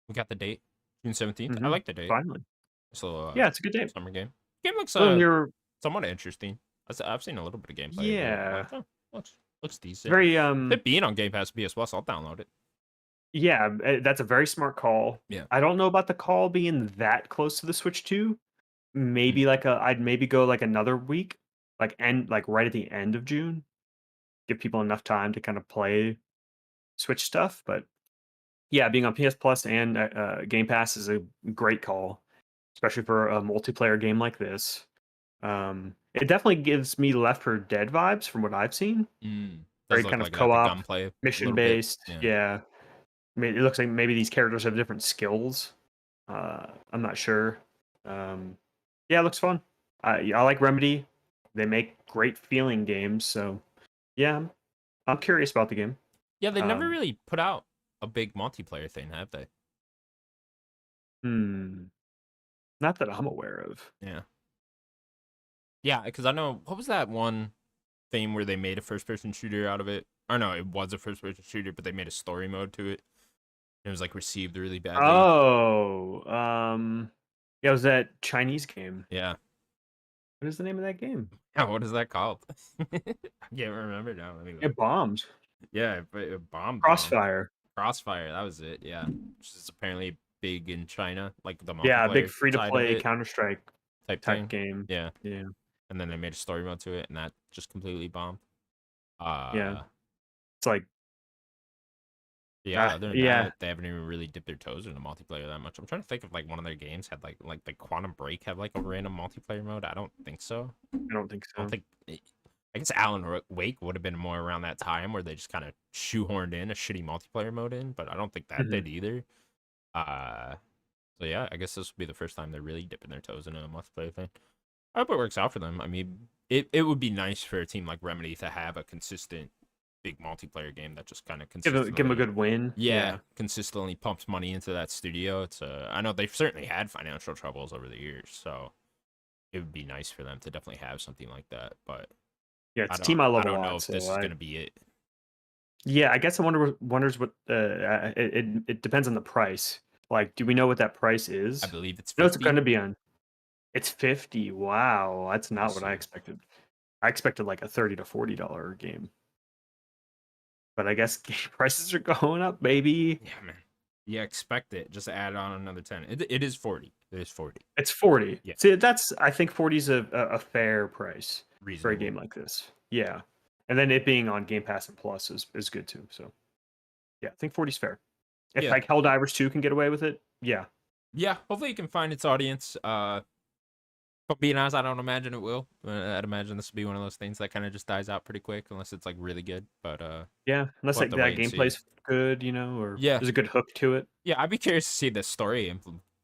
Speaker 1: We got the date. June 17th. I
Speaker 2: Mhm.
Speaker 1: like the date.
Speaker 2: Finally.
Speaker 1: It's a little
Speaker 2: Yeah, it's a good day.
Speaker 1: summer game. Game looks
Speaker 2: Well, you're
Speaker 1: somewhat interesting. I've seen a little bit of gameplay of it. I'm
Speaker 2: yeah.
Speaker 1: like, oh, looks decent.
Speaker 2: Very
Speaker 1: If it being on Game Pass PS Plus, I'll download it.
Speaker 2: yeah, that's a very smart call.
Speaker 1: Yeah.
Speaker 2: I don't know about the call being that close to the Switch 2.
Speaker 1: Mm.
Speaker 2: Maybe I'd maybe go like another week, like right at the end of June. Give people enough time to kind of play Switch stuff, but yeah, being on PS Plus and Game Pass is a great call, especially for a multiplayer game like this. It definitely gives me Left 4 Dead vibes from what I've seen.
Speaker 1: Does
Speaker 2: Very
Speaker 1: look
Speaker 2: kind of
Speaker 1: like that. The
Speaker 2: co-op,
Speaker 1: gunplay a
Speaker 2: mission
Speaker 1: little bit.
Speaker 2: based.
Speaker 1: Yeah.
Speaker 2: Yeah, I mean, it looks like maybe these characters have different skills. I'm not sure. Yeah, it looks fun. I like Remedy. They make great feeling games, so yeah, I'm curious about the game.
Speaker 1: Yeah, they never
Speaker 2: Um,
Speaker 1: really put out a big multiplayer thing, have they?
Speaker 2: hmm, not that I'm aware of.
Speaker 1: Yeah. Yeah, because I know what was that one thing where they made a first person shooter out of it? Or no, it was a first person shooter, but they made a story mode to it. It was like received really badly.
Speaker 2: Oh, yeah, it was that Chinese game.
Speaker 1: Yeah.
Speaker 2: What is the name of that game?
Speaker 1: Yeah, what is that called? I can't remember now. Let me look.
Speaker 2: It bombed.
Speaker 1: Yeah, but it bombed.
Speaker 2: Crossfire.
Speaker 1: Crossfire, that was it. Yeah, which is apparently big in China, like the
Speaker 2: Yeah, a big
Speaker 1: multiplayer
Speaker 2: free to
Speaker 1: side of
Speaker 2: play
Speaker 1: it
Speaker 2: Counter Strike
Speaker 1: type
Speaker 2: type
Speaker 1: thing.
Speaker 2: game.
Speaker 1: Yeah,
Speaker 2: Yeah,
Speaker 1: and then they made a story mode to it, and that just completely bombed.
Speaker 2: yeah.
Speaker 1: Uh,
Speaker 2: It's like,
Speaker 1: yeah. Other than
Speaker 2: yeah.
Speaker 1: that, they haven't even really dipped their toes into multiplayer that much. I'm trying to think if like one of their games had like the Quantum Break have like a random multiplayer mode. I don't think so.
Speaker 2: I don't think
Speaker 1: I don't
Speaker 2: so.
Speaker 1: think. I guess Alan Wake would have been more around that time where they just kind of shoehorned in a shitty multiplayer mode in, but I don't think that
Speaker 2: Mhm.
Speaker 1: did either. So yeah, I guess this will be the first time they're really dipping their toes into a multiplayer thing. I hope it works out for them. I mean, it would be nice for a team like Remedy to have a consistent big multiplayer game that just kind of
Speaker 2: Give
Speaker 1: consistently
Speaker 2: him a good win.
Speaker 1: yeah, consistently pumps money into that studio. It's I know they've certainly had financial troubles over the years, so it would be nice for them to definitely have something like that. But
Speaker 2: Yeah, it's a team I love
Speaker 1: I
Speaker 2: a
Speaker 1: don't know
Speaker 2: lot.
Speaker 1: if
Speaker 2: So
Speaker 1: this is gonna be it.
Speaker 2: yeah, I guess I wonders what it depends on the price. Like, do we know what that price
Speaker 1: I
Speaker 2: is?
Speaker 1: believe it's
Speaker 2: No, it's
Speaker 1: 50.
Speaker 2: going to be on. It's 50. Wow, that's
Speaker 1: We'll
Speaker 2: not what I
Speaker 1: see.
Speaker 2: expected. I expected like a $30 to $40 game. But I guess game prices are going up, baby.
Speaker 1: Yeah, man. Yeah, expect it. Just add on another 10. It is 40. It is 40.
Speaker 2: It's 40.
Speaker 1: Yeah.
Speaker 2: See, I think 40 is a fair price for a
Speaker 1: Reasonable.
Speaker 2: game like this. Yeah. And then it being on Game Pass and Plus is good too. So yeah, I think 40 is fair. If
Speaker 1: Yeah.
Speaker 2: like Helldivers 2 can get away with it, yeah.
Speaker 1: Yeah, hopefully it can find its audience. But being honest, I don't imagine it will. I'd imagine this will be one of those things that kind of just dies out pretty quick unless it's like really good. But
Speaker 2: Yeah, unless
Speaker 1: we'll have
Speaker 2: like
Speaker 1: to
Speaker 2: that
Speaker 1: wait and see.
Speaker 2: gameplay's good, or
Speaker 1: Yeah,
Speaker 2: there's a good hook to it.
Speaker 1: yeah, I'd be curious to see the story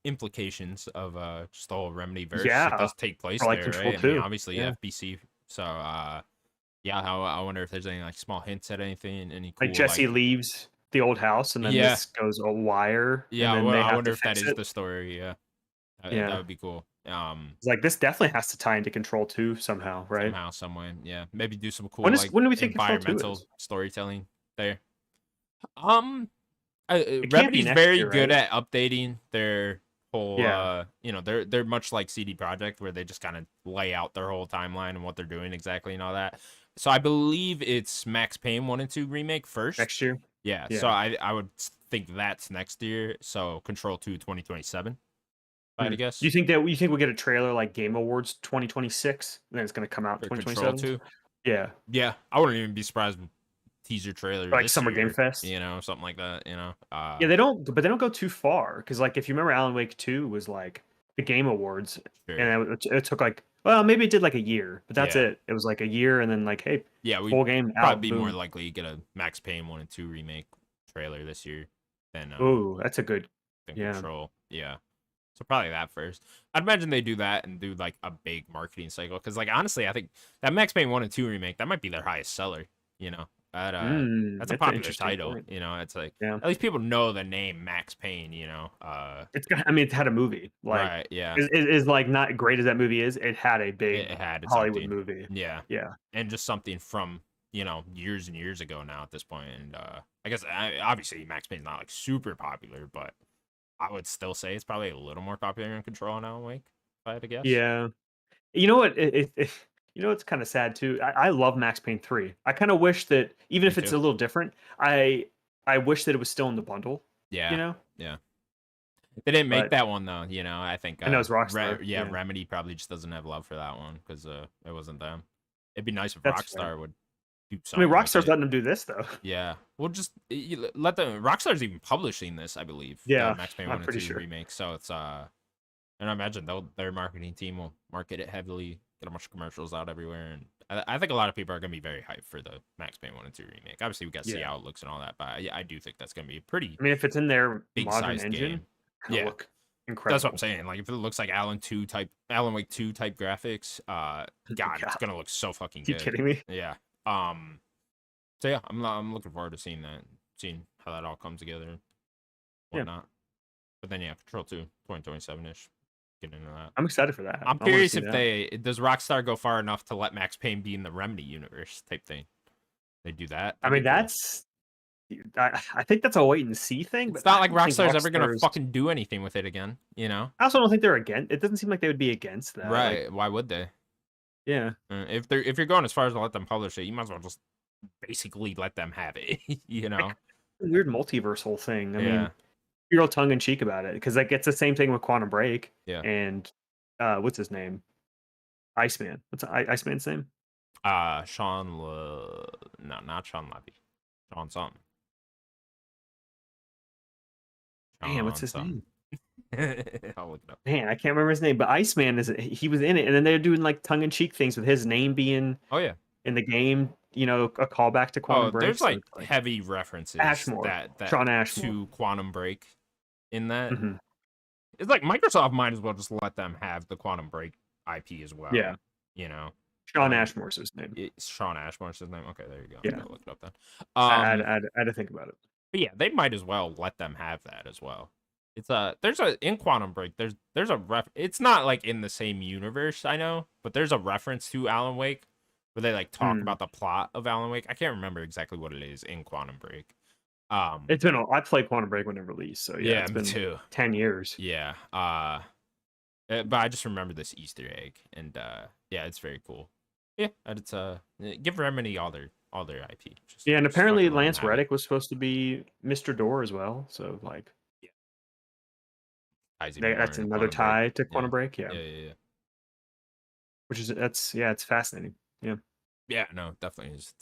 Speaker 1: implications of just the whole Remedy verse. It
Speaker 2: Yeah,
Speaker 1: does take place
Speaker 2: for like
Speaker 1: there,
Speaker 2: Control
Speaker 1: right? I mean,
Speaker 2: 2.
Speaker 1: obviously
Speaker 2: Yeah,
Speaker 1: FBC. So yeah, I wonder if there's any like small hints at anything, any
Speaker 2: like
Speaker 1: cool
Speaker 2: Jesse
Speaker 1: like
Speaker 2: leaves the old house, and then
Speaker 1: yeah,
Speaker 2: this goes a wire, and
Speaker 1: yeah.
Speaker 2: then they
Speaker 1: I
Speaker 2: have
Speaker 1: wonder
Speaker 2: to
Speaker 1: if that
Speaker 2: fix
Speaker 1: is
Speaker 2: it.
Speaker 1: the story. Yeah, that
Speaker 2: Yeah,
Speaker 1: would be cool.
Speaker 2: it's like this definitely has to tie into Control 2 somehow, right?
Speaker 1: Somehow, some way, yeah. Maybe do some
Speaker 2: When
Speaker 1: cool
Speaker 2: is
Speaker 1: like
Speaker 2: when do we think Control 2
Speaker 1: environmental
Speaker 2: is?
Speaker 1: storytelling there. Um,
Speaker 2: It can't be
Speaker 1: Remedy's
Speaker 2: next
Speaker 1: very
Speaker 2: year,
Speaker 1: good
Speaker 2: right?
Speaker 1: at updating their whole
Speaker 2: Yeah.
Speaker 1: they're much like CD Projekt where they just kind of lay out their whole timeline and what they're doing exactly and all that. So I believe it's Max Payne 1 and 2 remake first.
Speaker 2: Next year?
Speaker 1: Yeah, so
Speaker 2: Yeah.
Speaker 1: I would think that's next year. So Control 2 2027, if I had
Speaker 2: Hmm.
Speaker 1: to
Speaker 2: Do you
Speaker 1: guess.
Speaker 2: think that you think we'll get a trailer like Game Awards 2026, and then it's gonna come out
Speaker 1: For Control
Speaker 2: 2027?
Speaker 1: 2.
Speaker 2: Yeah.
Speaker 1: Yeah, I wouldn't even be surprised with teaser trailer
Speaker 2: Like
Speaker 1: this
Speaker 2: Summer Game
Speaker 1: year,
Speaker 2: Fest?
Speaker 1: something like that,
Speaker 2: Yeah, they don't go too far because like if you remember Alan Wake 2 was like the Game Awards,
Speaker 1: sure.
Speaker 2: and it took like, well, maybe it did like a year, but that's
Speaker 1: Yeah.
Speaker 2: it. It was like a year, and then like, hey,
Speaker 1: Yeah,
Speaker 2: full
Speaker 1: we'd
Speaker 2: game
Speaker 1: probably
Speaker 2: out,
Speaker 1: be more
Speaker 2: boom.
Speaker 1: likely to get a Max Payne 1 and 2 remake trailer this year
Speaker 2: Ooh, that's a good.
Speaker 1: than
Speaker 2: Yeah.
Speaker 1: Control. Yeah. So probably that first. I'd imagine they do that and do like a big marketing cycle because like honestly, I think that Max Payne 1 and 2 remake that might be their highest seller, you know. That that's a
Speaker 2: That's an
Speaker 1: popular
Speaker 2: interesting
Speaker 1: title,
Speaker 2: point.
Speaker 1: It's like
Speaker 2: Yeah.
Speaker 1: at least people know the name Max Payne,
Speaker 2: It's got. I mean, it's had a movie. Like,
Speaker 1: right, yeah.
Speaker 2: is like not great as that movie is. It had a
Speaker 1: It
Speaker 2: big
Speaker 1: had
Speaker 2: Hollywood
Speaker 1: something.
Speaker 2: movie.
Speaker 1: Yeah.
Speaker 2: Yeah.
Speaker 1: And just something from, years and years ago now at this point. And I guess obviously Max Payne's not like super popular, but I would still say it's probably a little more popular in Control and Alan Wake, if I had to guess.
Speaker 2: Yeah. You know what? It's kind of sad too. I love Max Payne 3. I kind of wish that even
Speaker 1: Me
Speaker 2: if it's
Speaker 1: too.
Speaker 2: a little different, I wish that it was still in the bundle. You
Speaker 1: Yeah.
Speaker 2: know,
Speaker 1: Yeah. They didn't make
Speaker 2: but
Speaker 1: that one though, I think
Speaker 2: I know it's Rockstar.
Speaker 1: Yeah,
Speaker 2: Yeah,
Speaker 1: Remedy probably just doesn't have love for that one because it wasn't them. It'd be nice if
Speaker 2: that's fair.
Speaker 1: Rockstar would do
Speaker 2: I mean,
Speaker 1: something like
Speaker 2: Rockstar's
Speaker 1: it.
Speaker 2: letting them do this though.
Speaker 1: Yeah, we'll just let them. Rockstar's even publishing this, I believe, the
Speaker 2: Yeah,
Speaker 1: Max Payne
Speaker 2: I'm
Speaker 1: 1 and
Speaker 2: pretty
Speaker 1: 2
Speaker 2: sure.
Speaker 1: remake. So it's and I imagine their marketing team will market it heavily, get a bunch of commercials out everywhere, and I think a lot of people are gonna be very hyped for the Max Payne 1 and 2 remake. Obviously, we got to see
Speaker 2: Yeah,
Speaker 1: how it looks and all that, but I do think that's gonna be a pretty
Speaker 2: I mean, if it's in their
Speaker 1: big
Speaker 2: modern
Speaker 1: sized
Speaker 2: engine,
Speaker 1: game.
Speaker 2: it's gonna
Speaker 1: Yeah,
Speaker 2: look
Speaker 1: that's what I'm
Speaker 2: incredible.
Speaker 1: saying. Like if it looks like Alan Wake 2 type graphics, God, it's
Speaker 2: Yeah,
Speaker 1: gonna look so fucking
Speaker 2: you
Speaker 1: good.
Speaker 2: kidding me?
Speaker 1: Yeah. So yeah, I'm looking forward to seeing that, seeing how that all comes together and
Speaker 2: Yeah,
Speaker 1: whatnot. But then yeah, Control 2, 2027 ish. Getting into that.
Speaker 2: I'm excited for that.
Speaker 1: I'm
Speaker 2: I want to
Speaker 1: curious
Speaker 2: see
Speaker 1: if
Speaker 2: that.
Speaker 1: does Rockstar go far enough to let Max Payne be in the Remedy universe type thing? They do that.
Speaker 2: I
Speaker 1: That'd be
Speaker 2: mean,
Speaker 1: cool.
Speaker 2: I think that's a wait and see thing,
Speaker 1: It's
Speaker 2: but
Speaker 1: not
Speaker 2: I
Speaker 1: like
Speaker 2: don't think
Speaker 1: Rockstar's ever gonna
Speaker 2: Rockstar's.
Speaker 1: fucking do anything with it again,
Speaker 2: I also don't think they're against. It doesn't seem like they would be against that. Like,
Speaker 1: Right. Why would they?
Speaker 2: yeah,
Speaker 1: If you're going as far as to let them publish it, you might as well just basically let them have it, you
Speaker 2: like
Speaker 1: know?
Speaker 2: weird multiverse whole thing. I
Speaker 1: Yeah.
Speaker 2: mean, be real tongue in cheek about it because like it's the same thing with Quantum Break
Speaker 1: Yeah.
Speaker 2: and what's his name? Iceman. What's Iceman's name?
Speaker 1: No, not Sean Levy. Sean something.
Speaker 2: Man, what's
Speaker 1: Sean
Speaker 2: his
Speaker 1: something.
Speaker 2: name?
Speaker 1: I'll look it up.
Speaker 2: Man, I can't remember his name, but Iceman he was in it, and then they're doing like tongue in cheek things with his name being
Speaker 1: Oh yeah.
Speaker 2: in the game. A callback to
Speaker 1: Oh,
Speaker 2: Quantum Break.
Speaker 1: there's
Speaker 2: So
Speaker 1: like
Speaker 2: it's like
Speaker 1: heavy references
Speaker 2: Ashmore,
Speaker 1: that
Speaker 2: Sean Ashmore.
Speaker 1: to Quantum Break in that.
Speaker 2: Hmm.
Speaker 1: It's like Microsoft might as well just let them have the Quantum Break IP as well.
Speaker 2: Yeah,
Speaker 1: You know,
Speaker 2: Sean
Speaker 1: like
Speaker 2: Ashmore's his name.
Speaker 1: it's Sean Ashmore's his name. Okay, there you go.
Speaker 2: Yeah,
Speaker 1: Gotta look it up then.
Speaker 2: I had to think about it.
Speaker 1: But yeah, they might as well let them have that as well. It's in Quantum Break. There's a It's not like in the same universe, I know, but there's a reference to Alan Wake where they like talk
Speaker 2: Hmm.
Speaker 1: about the plot of Alan Wake. I can't remember exactly what it is in Quantum Break.
Speaker 2: It's been I played Quantum Break when it released, so yeah,
Speaker 1: Yeah,
Speaker 2: it's
Speaker 1: me
Speaker 2: been
Speaker 1: too.
Speaker 2: 10 years.
Speaker 1: Yeah. But I just remember this Easter egg, and yeah, it's very cool. Yeah, and it's give Remedy all their IP.
Speaker 2: Yeah, and
Speaker 1: Just
Speaker 2: apparently
Speaker 1: fucking let them
Speaker 2: Lance
Speaker 1: have it.
Speaker 2: Reddick was supposed to be Mr. Door as well. So like
Speaker 1: Yeah, ties even more
Speaker 2: that's
Speaker 1: into
Speaker 2: another
Speaker 1: Quantum Break.
Speaker 2: tie to
Speaker 1: Yeah,
Speaker 2: Quantum Break. Yeah,
Speaker 1: yeah, yeah, yeah.
Speaker 2: which is that's yeah, it's fascinating. Yeah,
Speaker 1: Yeah, no, definitely is.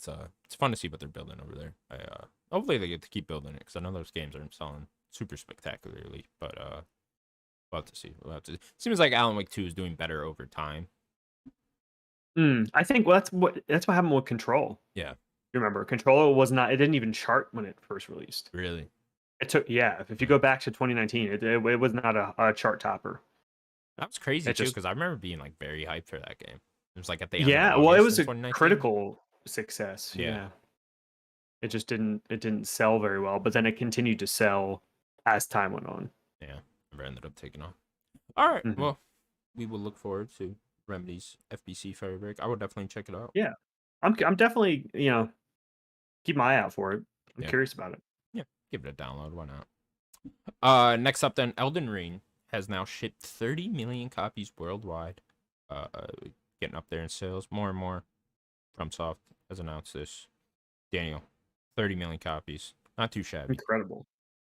Speaker 1: It's fun to see what they're building over there. Hopefully they get to keep building it because I know those games aren't selling super spectacularly, but We'll have to see. We'll have to. Seems like Alan Wake 2 is doing better over time.
Speaker 2: I think that's what happened with Control.
Speaker 1: Yeah.
Speaker 2: You remember, Control was not. It didn't even chart when it first released.
Speaker 1: Really.
Speaker 2: It took If you go back to 2019, it was not a chart topper.
Speaker 1: That was crazy
Speaker 2: It
Speaker 1: too,
Speaker 2: just
Speaker 1: because I remember being like very hyped for that game. It was like at the end of
Speaker 2: well, it
Speaker 1: August
Speaker 2: was
Speaker 1: in
Speaker 2: a
Speaker 1: 2019.
Speaker 2: critical success.
Speaker 1: Yeah.
Speaker 2: Yeah. It just didn't sell very well, but then it continued to sell as time went on.
Speaker 1: Yeah. Never ended up taking off. All right.
Speaker 2: Mhm.
Speaker 1: Well, we will look forward to Remedy's FBC Fairy Break. I would definitely check it out.
Speaker 2: Yeah. I'm definitely, keep my eye out for it. I'm
Speaker 1: Yeah.
Speaker 2: curious about it.
Speaker 1: Yeah. Give it a download. Why not? Next up, then, Elden Ring has now shipped 30 million copies worldwide. Getting up there in sales. More and more. FromSoft has announced this. Daniel, 30 million copies. Not too shabby.
Speaker 2: Incredible.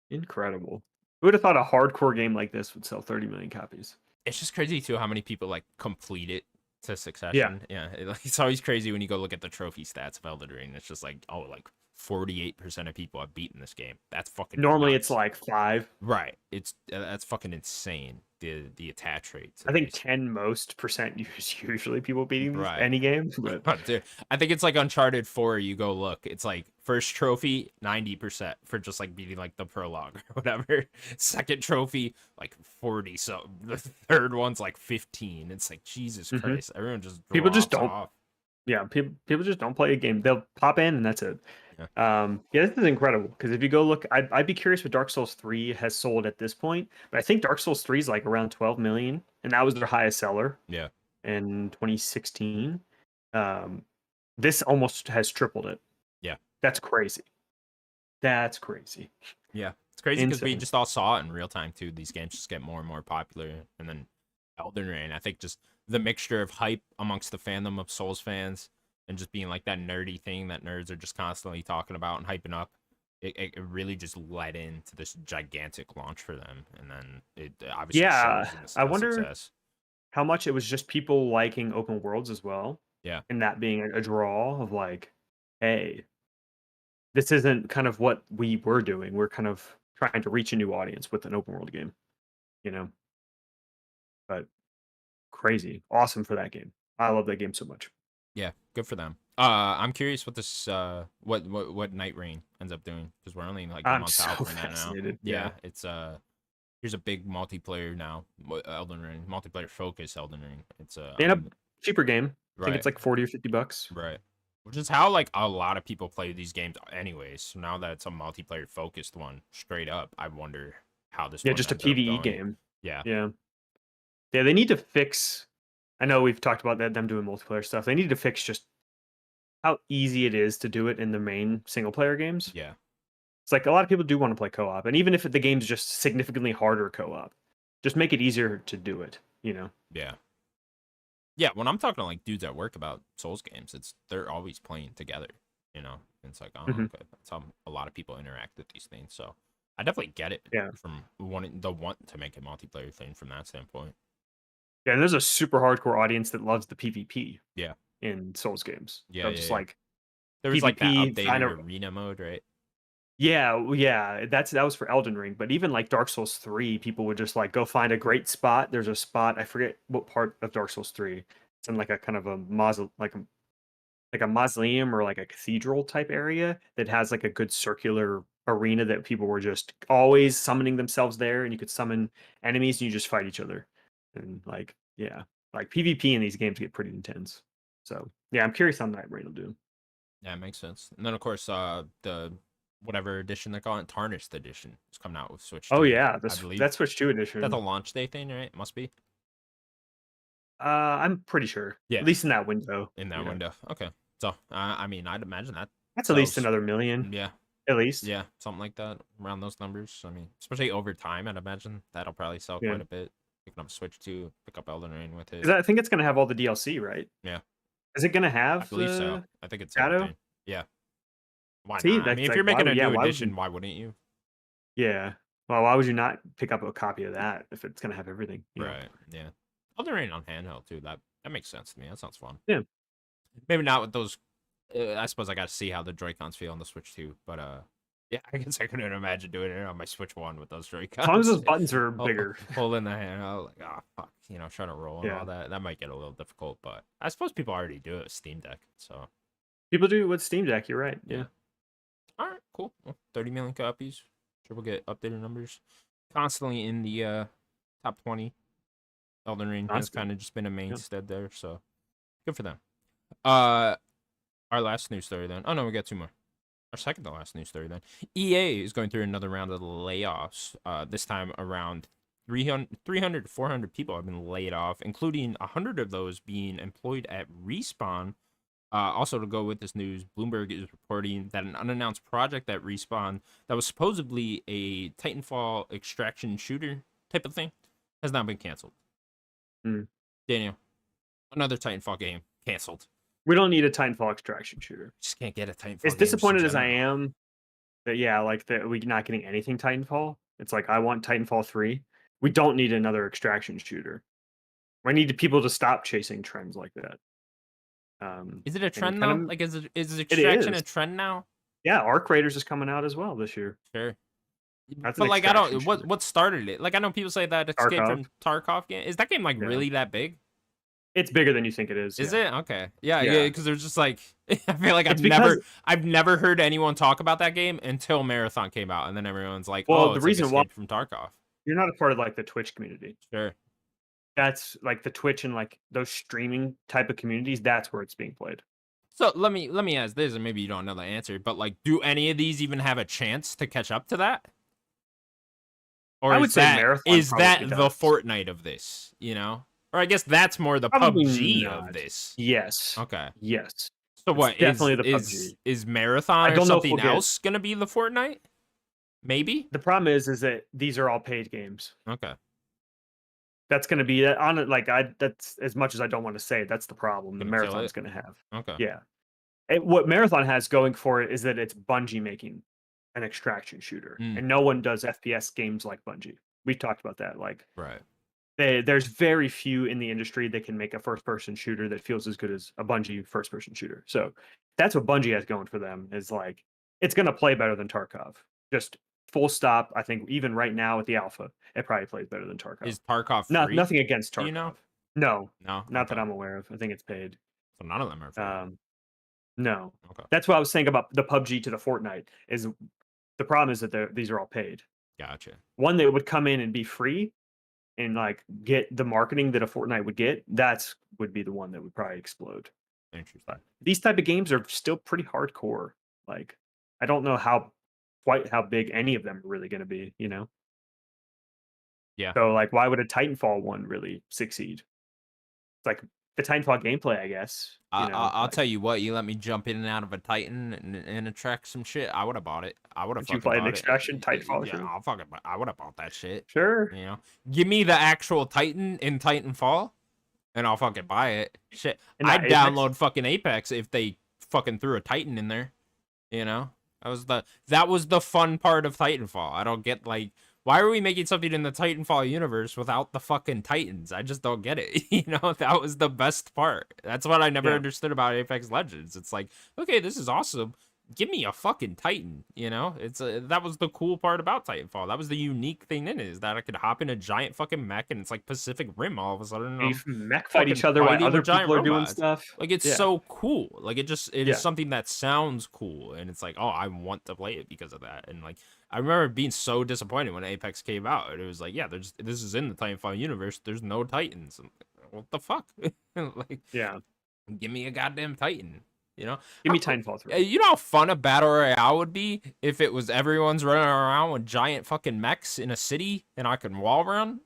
Speaker 2: Incredible. Who would have thought a hardcore game like this would sell 30 million copies?
Speaker 1: It's just crazy too how many people like complete it to
Speaker 2: Yeah.
Speaker 1: succession. Yeah, it's always crazy when you go look at the trophy stats of Elden Ring. It's just like, oh, like 48% of people have beaten this game. That's fucking
Speaker 2: Normally
Speaker 1: nuts.
Speaker 2: it's like 5.
Speaker 1: Right. It's that's fucking insane. The attach rate.
Speaker 2: I think 10 most percent usually people beating
Speaker 1: Right.
Speaker 2: any game, but
Speaker 1: Dude, I think it's like Uncharted 4. You go look. It's like first trophy 90% for just like beating like the prologue or whatever. Second trophy like 40. So the third one's like 15. It's like Jesus
Speaker 2: Mhm.
Speaker 1: Christ. Everyone just
Speaker 2: people just
Speaker 1: drops
Speaker 2: don't.
Speaker 1: off.
Speaker 2: Yeah, people just don't play a game. They'll pop in and that's it.
Speaker 1: Yeah.
Speaker 2: This is incredible because if you go look, I'd be curious what Dark Souls 3 has sold at this point, but I think Dark Souls 3 is like around 12 million, and that was their highest seller
Speaker 1: Yeah.
Speaker 2: in 2016. This almost has tripled it.
Speaker 1: Yeah.
Speaker 2: That's crazy. That's crazy.
Speaker 1: Yeah. It's crazy because we
Speaker 2: Insane.
Speaker 1: just all saw it in real time too. These games just get more and more popular. And then Elden Ring, I think just the mixture of hype amongst the fandom of Souls fans and just being like that nerdy thing that nerds are just constantly talking about and hyping up. It really just led into this gigantic launch for them. And then it obviously
Speaker 2: Yeah,
Speaker 1: shows in the
Speaker 2: I
Speaker 1: sales
Speaker 2: wonder
Speaker 1: success.
Speaker 2: how much it was just people liking open worlds as well,
Speaker 1: Yeah.
Speaker 2: and that being a draw of like, hey, this isn't kind of what we were doing. We're kind of trying to reach a new audience with an open world game, you know. But crazy, awesome for that game. I love that game so much.
Speaker 1: Yeah, good for them. I'm curious what this what Night Rain ends up doing because we're only like a
Speaker 2: I'm
Speaker 1: month
Speaker 2: so
Speaker 1: out from that now.
Speaker 2: fascinated.
Speaker 1: Yeah, it's here's a big multiplayer now. Elden Ring multiplayer focus Elden Ring. It's
Speaker 2: And a cheaper game. I think
Speaker 1: right,
Speaker 2: it's like 40 or 50 bucks.
Speaker 1: right, which is how like a lot of people play these games anyways. So now that it's a multiplayer focused one, straight up, I wonder how this
Speaker 2: Yeah,
Speaker 1: one
Speaker 2: just a
Speaker 1: ends up
Speaker 2: PvE
Speaker 1: going.
Speaker 2: game.
Speaker 1: Yeah,
Speaker 2: Yeah. Yeah, they need to fix. I know we've talked about that them doing multiplayer stuff. They need to fix just how easy it is to do it in the main single player games.
Speaker 1: yeah,
Speaker 2: It's like a lot of people do want to play co-op, and even if the game's just significantly harder co-op, just make it easier to do it.
Speaker 1: yeah. Yeah, when I'm talking to like dudes at work about Souls games, they're always playing together, you know. And it's like, oh,
Speaker 2: Mhm.
Speaker 1: okay, that's how a lot of people interact with these things. So I definitely get it
Speaker 2: Yeah,
Speaker 1: from want to make a multiplayer thing from that standpoint.
Speaker 2: yeah. And there's a super hardcore audience that loves the PvP
Speaker 1: Yeah,
Speaker 2: in Souls games.
Speaker 1: yeah,
Speaker 2: So
Speaker 1: yeah,
Speaker 2: just
Speaker 1: yeah.
Speaker 2: like
Speaker 1: There was like that
Speaker 2: PvP, find
Speaker 1: updated
Speaker 2: a
Speaker 1: arena mode, right?
Speaker 2: yeah. That was for Elden Ring, but even like Dark Souls 3, people would just like go find a great spot. There's a spot, I forget what part of Dark Souls 3. It's in like a kind of a like a mausoleum or like a cathedral type area that has like a good circular arena that people were just always summoning themselves there, and you could summon enemies and you just fight each other. And like, yeah, like PvP in these games get pretty intense. So yeah, I'm curious how Night Rain will do.
Speaker 1: Yeah, it makes sense. And then of course, the whatever edition they're calling it, Tarnished edition, is coming out with Switch
Speaker 2: Oh
Speaker 1: 2,
Speaker 2: yeah,
Speaker 1: I
Speaker 2: this
Speaker 1: believe.
Speaker 2: that's Switch 2
Speaker 1: That's a
Speaker 2: edition.
Speaker 1: launch day thing, right? Must be.
Speaker 2: I'm pretty sure,
Speaker 1: Yeah,
Speaker 2: at least in that window.
Speaker 1: in that
Speaker 2: Yeah,
Speaker 1: window. Okay. So I mean, I'd imagine that
Speaker 2: that's at least
Speaker 1: sells.
Speaker 2: another million,
Speaker 1: Yeah,
Speaker 2: at least.
Speaker 1: yeah, something like that around those numbers. I mean, especially over time, I'd imagine that'll probably sell
Speaker 2: Yeah,
Speaker 1: quite a bit. Picking up Switch 2, pick up Elden Ring with it.
Speaker 2: because I think it's gonna have all the DLC, right?
Speaker 1: Yeah,
Speaker 2: Is it gonna
Speaker 1: I
Speaker 2: have
Speaker 1: believe so.
Speaker 2: the
Speaker 1: I think it's
Speaker 2: shadow?
Speaker 1: everything. Yeah, why
Speaker 2: See,
Speaker 1: not? I mean,
Speaker 2: that's
Speaker 1: if
Speaker 2: like
Speaker 1: you're making a new
Speaker 2: why would you?
Speaker 1: edition, why wouldn't you?
Speaker 2: Yeah. Well, why would you not pick up a copy of that if it's gonna have everything?
Speaker 1: Right. Yeah. Elden Ring on handheld too. That makes sense to me. That sounds fun.
Speaker 2: Yeah.
Speaker 1: Maybe not with those. I suppose I got to see how the Joy-Cons feel on the Switch too. But Yeah, I guess I couldn't imagine doing it on my Switch One with those
Speaker 2: As long as
Speaker 1: Joy-Cons.
Speaker 2: those buttons are bigger.
Speaker 1: Holding the hand, I was like, oh fuck, trying to roll and
Speaker 2: Yeah.
Speaker 1: all that. That might get a little difficult, but I suppose people already do it with Steam Deck. So
Speaker 2: People do it with Steam Deck. You're right.
Speaker 1: yeah.
Speaker 2: Yeah.
Speaker 1: All right, cool. Well, 30 million copies. Sure, we'll get updated numbers. Constantly in the top 20. Elden Ring has
Speaker 2: Constant.
Speaker 1: kind of just been a
Speaker 2: Yep.
Speaker 1: mainstay there, so good for them. Our last news story then. Oh no, we got two more. Our second to last news story then. EA is going through another round of layoffs. This time around 300 to 400 people have been laid off, including 100 of those being employed at Respawn. Also, to go with this news, Bloomberg is reporting that an unannounced project at Respawn that was supposedly a Titanfall extraction shooter type of thing has now been canceled. Daniel, another Titanfall game canceled.
Speaker 2: We don't need a Titanfall extraction shooter.
Speaker 1: Just can't get a Titanfall.
Speaker 2: As disappointed as I am that we're not getting anything Titanfall. It's like I want Titanfall 3. We don't need another extraction shooter. We need people to stop chasing trends like that.
Speaker 1: Is it a trend now? Like, is extraction a trend now?
Speaker 2: Yeah, Arc Raiders is coming out as well this year.
Speaker 1: Sure.
Speaker 2: That's
Speaker 1: but like, I don't. What started it? Like, I know people say that Escape from Tarkov game. Is that game like really that big?
Speaker 2: It's bigger than you think it is.
Speaker 1: Is it? Okay. Yeah. Because there's just like, I feel like I've never heard anyone talk about that game until Marathon came out, and then everyone's like,
Speaker 2: well,
Speaker 1: oh,
Speaker 2: the reason why
Speaker 1: from Tarkov.
Speaker 2: You're not a part of like the Twitch community.
Speaker 1: Sure.
Speaker 2: That's like the Twitch and like those streaming type of communities. That's where it's being played.
Speaker 1: So let me ask this, and maybe you don't know the answer, but like, do any of these even have a chance to catch up to that? Or I would say Marathon is that the Fortnite of this? Or I guess that's more the PUBG of this.
Speaker 2: Yes.
Speaker 1: Okay.
Speaker 2: Yes.
Speaker 1: So what
Speaker 2: definitely the PUBG.
Speaker 1: Is Marathon or something else gonna be the Fortnite? Maybe.
Speaker 2: The problem is that these are all paid games.
Speaker 1: Okay.
Speaker 2: That's going to be on it. Like that's as much as I don't want to say. That's the problem. The Marathon's going to have.
Speaker 1: Okay.
Speaker 2: Yeah. What Marathon has going for it is that it's Bungie making an extraction shooter, and no one does FPS games like Bungie. We've talked about that. Like,
Speaker 1: right.
Speaker 2: There's very few in the industry that can make a first-person shooter that feels as good as a Bungie first-person shooter. So that's what Bungie has going for them. Is like it's going to play better than Tarkov. Just full stop. I think even right now with the alpha, it probably plays better than Tarkov.
Speaker 1: Is Tarkov free?
Speaker 2: Nothing against Tarkov.
Speaker 1: No,
Speaker 2: not that I'm aware of. I think it's paid.
Speaker 1: So none of them are free.
Speaker 2: No. Okay. That's what I was saying about the PUBG to the Fortnite. Is the problem is that these are all paid.
Speaker 1: Gotcha.
Speaker 2: One that would come in and be free, and like get the marketing that a Fortnite would get. Would be the one that would probably explode.
Speaker 1: Interesting.
Speaker 2: But these type of games are still pretty hardcore. Like I don't know quite how big any of them are really going to be,
Speaker 1: Yeah.
Speaker 2: So like, why would a Titanfall one really succeed? It's like the Titanfall gameplay, I guess.
Speaker 1: I'll tell you what. You let me jump in and out of a Titan and attract some shit. I would have bought it. I would have.
Speaker 2: You played an extraction Titanfall?
Speaker 1: Yeah, I would have bought that shit.
Speaker 2: Sure.
Speaker 1: Give me the actual Titan in Titanfall, and I'll fucking buy it. Shit, I'd download fucking Apex if they fucking threw a Titan in there. That was the fun part of Titanfall. I don't get like, why are we making something in the Titanfall universe without the fucking Titans? I just don't get it. That was the best part. That's what I never understood about Apex Legends. It's like, okay, this is awesome. Give me a fucking Titan. That was the cool part about Titanfall. That was the unique thing in it, is that I could hop in a giant fucking mech and it's like Pacific Rim all of a sudden.
Speaker 2: You mech fight each other while other people are doing stuff.
Speaker 1: Like, it's so cool. Like, it is something that sounds cool, and it's like, oh, I want to play it because of that. And like, I remember being so disappointed when Apex came out. It was like, yeah, this is in the Titanfall universe. There's no Titans. What the fuck? Like, give me a goddamn Titan.
Speaker 2: Give me Titanfall 3.
Speaker 1: You know how fun a battle royale would be if it was everyone's running around with giant fucking mechs in a city and I can wall run?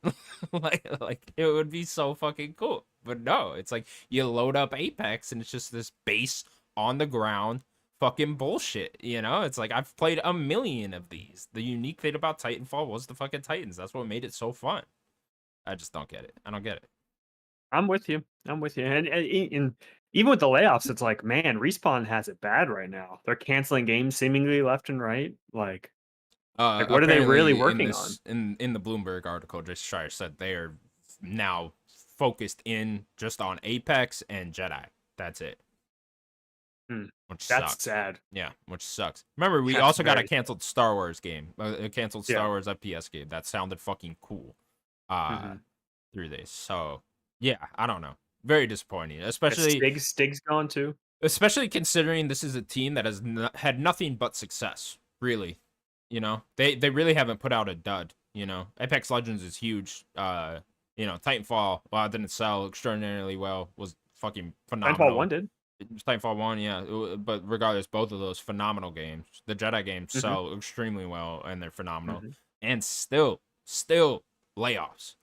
Speaker 1: like it would be so fucking cool. But no, it's like you load up Apex and it's just this base on the ground fucking bullshit. It's like, I've played a million of these. The unique thing about Titanfall was the fucking Titans. That's what made it so fun. I just don't get it. I don't get it.
Speaker 2: I'm with you. And even with the layoffs, it's like, man, Respawn has it bad right now. They're canceling games seemingly left and right. Like what are they really working on?
Speaker 1: In the Bloomberg article, just Shire said they are now focused in just on Apex and Jedi. That's it. We're which
Speaker 2: That's
Speaker 1: sucks.
Speaker 2: sad.
Speaker 1: Yeah, which sucks. Remember, we
Speaker 2: That's
Speaker 1: also got a
Speaker 2: very sad.
Speaker 1: canceled Star Wars game, a canceled Star
Speaker 2: Yeah.
Speaker 1: Wars FPS game that sounded fucking cool. Uh,
Speaker 2: Mm-hmm.
Speaker 1: through this. So yeah, I don't know. Very disappointing,
Speaker 2: Stig's gone too.
Speaker 1: especially considering this is a team that has had nothing but success. Really, they really haven't put out a dud. Apex Legends is huge. Titanfall, while it didn't sell extraordinarily well, was fucking
Speaker 2: Titanfall 1
Speaker 1: phenomenal.
Speaker 2: did.
Speaker 1: Titanfall 1, yeah. But regardless, both of those phenomenal games. The Jedi games
Speaker 2: Mm-hmm.
Speaker 1: sell extremely well, and they're phenomenal.
Speaker 2: Mm-hmm.
Speaker 1: And still layoffs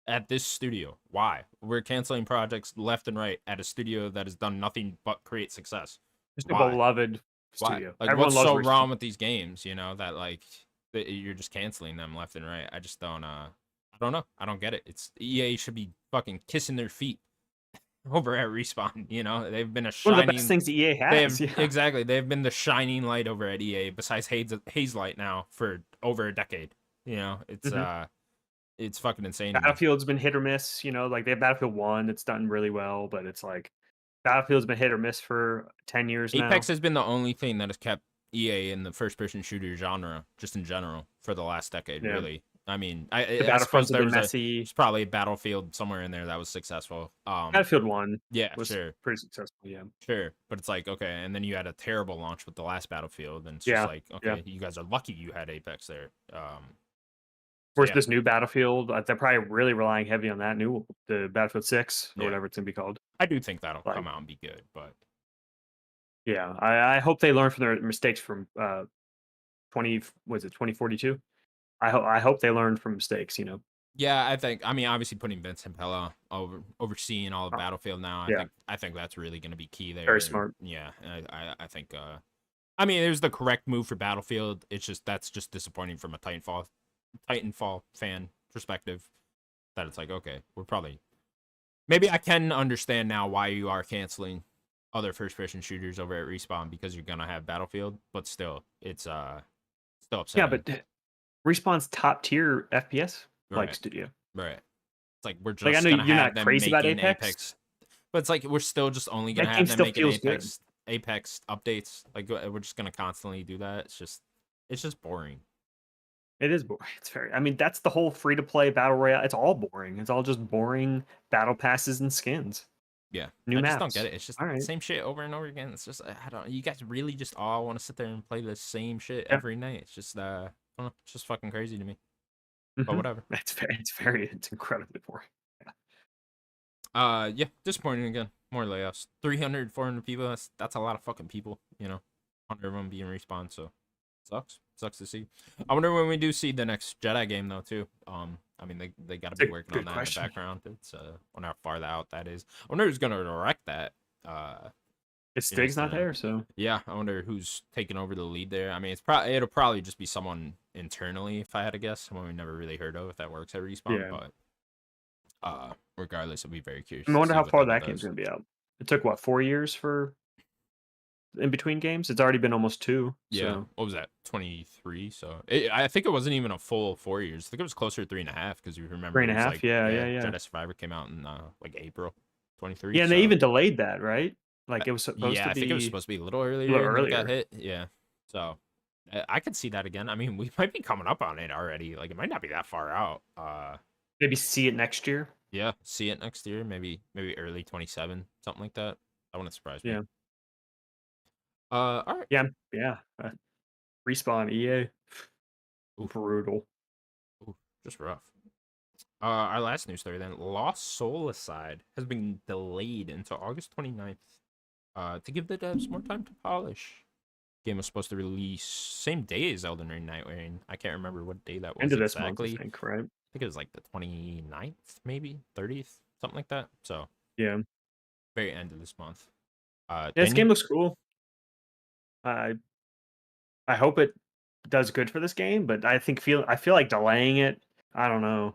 Speaker 1: at this studio. Why? We're canceling projects left and right at a studio that has done nothing but create success.
Speaker 2: Just a
Speaker 1: Why?
Speaker 2: beloved
Speaker 1: Why?
Speaker 2: studio.
Speaker 1: Like,
Speaker 2: Everyone
Speaker 1: what's
Speaker 2: loves
Speaker 1: so
Speaker 2: Respawn.
Speaker 1: wrong with these games, that, like, that you're just canceling them left and right? I just don't, I don't know. I don't get it. EA should be fucking kissing their feet over at Respawn. They've been a
Speaker 2: One of the best
Speaker 1: shining.
Speaker 2: things EA has. Yeah.
Speaker 1: Exactly. They've been the shining light over at EA, besides Haze Light now for over a decade. It's
Speaker 2: Mm-hmm.
Speaker 1: it's fucking insane to me.
Speaker 2: Battlefield's been hit or miss. Like they have Battlefield 1 that's done really well, but it's like Battlefield's been hit or miss for 10 years
Speaker 1: Apex
Speaker 2: now.
Speaker 1: has been the only thing that has kept EA in the first-person shooter genre, just in general, for the last decade.
Speaker 2: Yeah.
Speaker 1: Really, I mean,
Speaker 2: The
Speaker 1: I suppose
Speaker 2: Battlefronts have been
Speaker 1: there's
Speaker 2: messy.
Speaker 1: probably a Battlefield somewhere in there that was successful.
Speaker 2: Battlefield 1
Speaker 1: Yeah,
Speaker 2: was
Speaker 1: sure,
Speaker 2: pretty successful. Yeah.
Speaker 1: sure, but it's like, okay, and then you had a terrible launch with the last Battlefield, and it's just
Speaker 2: Yeah.
Speaker 1: like,
Speaker 2: Yeah.
Speaker 1: okay, you guys are lucky you had Apex there.
Speaker 2: Whereas
Speaker 1: Yeah,
Speaker 2: this new Battlefield, they're probably really relying heavy on the Battlefield 6 or
Speaker 1: yeah,
Speaker 2: whatever it's gonna be called.
Speaker 1: I do think that'll
Speaker 2: Like,
Speaker 1: come out and be good, but
Speaker 2: yeah, I hope they learn from their mistakes from 2042. I hope they learn from mistakes.
Speaker 1: yeah, I mean, obviously putting Vincent Pella overseeing all of
Speaker 2: Uh,
Speaker 1: Battlefield now,
Speaker 2: yeah,
Speaker 1: I think that's really going to be key there.
Speaker 2: very
Speaker 1: And
Speaker 2: smart.
Speaker 1: yeah, I think I mean, it was the correct move for Battlefield. That's just disappointing from a Titanfall fan perspective. That it's like, okay, we're probably maybe I can understand now why you are canceling other first-person shooters over at Respawn, because you're gonna have Battlefield, but still, it's still
Speaker 2: Yeah,
Speaker 1: upsetting.
Speaker 2: but Respawn's top tier FPS
Speaker 1: Right,
Speaker 2: studio.
Speaker 1: right. It's like we're
Speaker 2: Like I
Speaker 1: just
Speaker 2: know
Speaker 1: gonna
Speaker 2: you're
Speaker 1: have
Speaker 2: not
Speaker 1: them
Speaker 2: crazy about
Speaker 1: making
Speaker 2: Apex.
Speaker 1: Apex, but it's like we're still just only gonna
Speaker 2: That game
Speaker 1: have them
Speaker 2: still
Speaker 1: making
Speaker 2: feels good.
Speaker 1: Apex updates. Like we're just gonna constantly do that. It's just boring.
Speaker 2: It is boring. It's very. I mean, that's the whole free to play battle royale. It's all boring. It's all just boring battle passes and skins,
Speaker 1: Yeah,
Speaker 2: new
Speaker 1: I just don't get
Speaker 2: maps.
Speaker 1: it. It's just
Speaker 2: All
Speaker 1: the
Speaker 2: right.
Speaker 1: same shit over and over again. It's just I don't. You guys really just all want to sit there and play the same shit
Speaker 2: Yeah.
Speaker 1: every night. It's just I don't know, it's just fucking crazy to me. But
Speaker 2: Hmm.
Speaker 1: whatever.
Speaker 2: It's incredibly boring. Yeah.
Speaker 1: Yeah, disappointing again. More layoffs. 300, 400 people. That's a lot of fucking people. 100 of them being respawned. So sucks to see. I wonder when we do see the next Jedi game though too. I mean they got to
Speaker 2: It's a
Speaker 1: be working on
Speaker 2: good
Speaker 1: that
Speaker 2: question.
Speaker 1: in the background. It's wonder how far out that is. I wonder who's gonna direct that.
Speaker 2: It's Stig's not there, so
Speaker 1: Yeah, I wonder who's taking over the lead there. I mean, it'll probably just be someone internally, if I had to guess, someone we never really heard of if that works at Respawn.
Speaker 2: yeah.
Speaker 1: But regardless, I'll be very curious
Speaker 2: I
Speaker 1: to
Speaker 2: wonder
Speaker 1: see
Speaker 2: how
Speaker 1: what
Speaker 2: far
Speaker 1: that one
Speaker 2: that game's
Speaker 1: does.
Speaker 2: gonna be out. It took what 4 years for in between games. It's already been almost 2.
Speaker 1: Yeah,
Speaker 2: So
Speaker 1: what was that? 23. So I think it wasn't even a full 4 years. I think it was closer to 3.5, because you remember
Speaker 2: three
Speaker 1: it
Speaker 2: and a
Speaker 1: was
Speaker 2: half.
Speaker 1: like,
Speaker 2: Yeah,
Speaker 1: yeah,
Speaker 2: yeah, yeah.
Speaker 1: Jedi Survivor came out in like April 23.
Speaker 2: Yeah, and they
Speaker 1: So
Speaker 2: even delayed that, right? Like it was supposed
Speaker 1: yeah,
Speaker 2: to
Speaker 1: I think it was
Speaker 2: be
Speaker 1: supposed to be a little
Speaker 2: a little
Speaker 1: earlier, and then it got
Speaker 2: earlier.
Speaker 1: hit. Yeah, so I could see that again. I mean, we might be coming up on it already. Like it might not be that far out.
Speaker 2: Maybe see it next year.
Speaker 1: Yeah, see it next year, maybe early 27, something like that. That wouldn't surprise me.
Speaker 2: Yeah.
Speaker 1: All right.
Speaker 2: Yeah. Yeah. Respawn EA.
Speaker 1: Oof,
Speaker 2: Brutal.
Speaker 1: oof, just rough. Our last news story then. Lost Soul Aside has been delayed until August 29th. To give the devs more time to polish. Game was supposed to release same day as Elden Ring Nightwing. I can't remember what day that was
Speaker 2: End of this month, I
Speaker 1: exactly.
Speaker 2: think, right?
Speaker 1: I think it was like the 29th, maybe 30th, something like that. So
Speaker 2: Yeah.
Speaker 1: very end of this month.
Speaker 2: Yeah, this
Speaker 1: Daniel?
Speaker 2: game looks cool. I I hope it does good for this game, but I feel like delaying it. I don't know.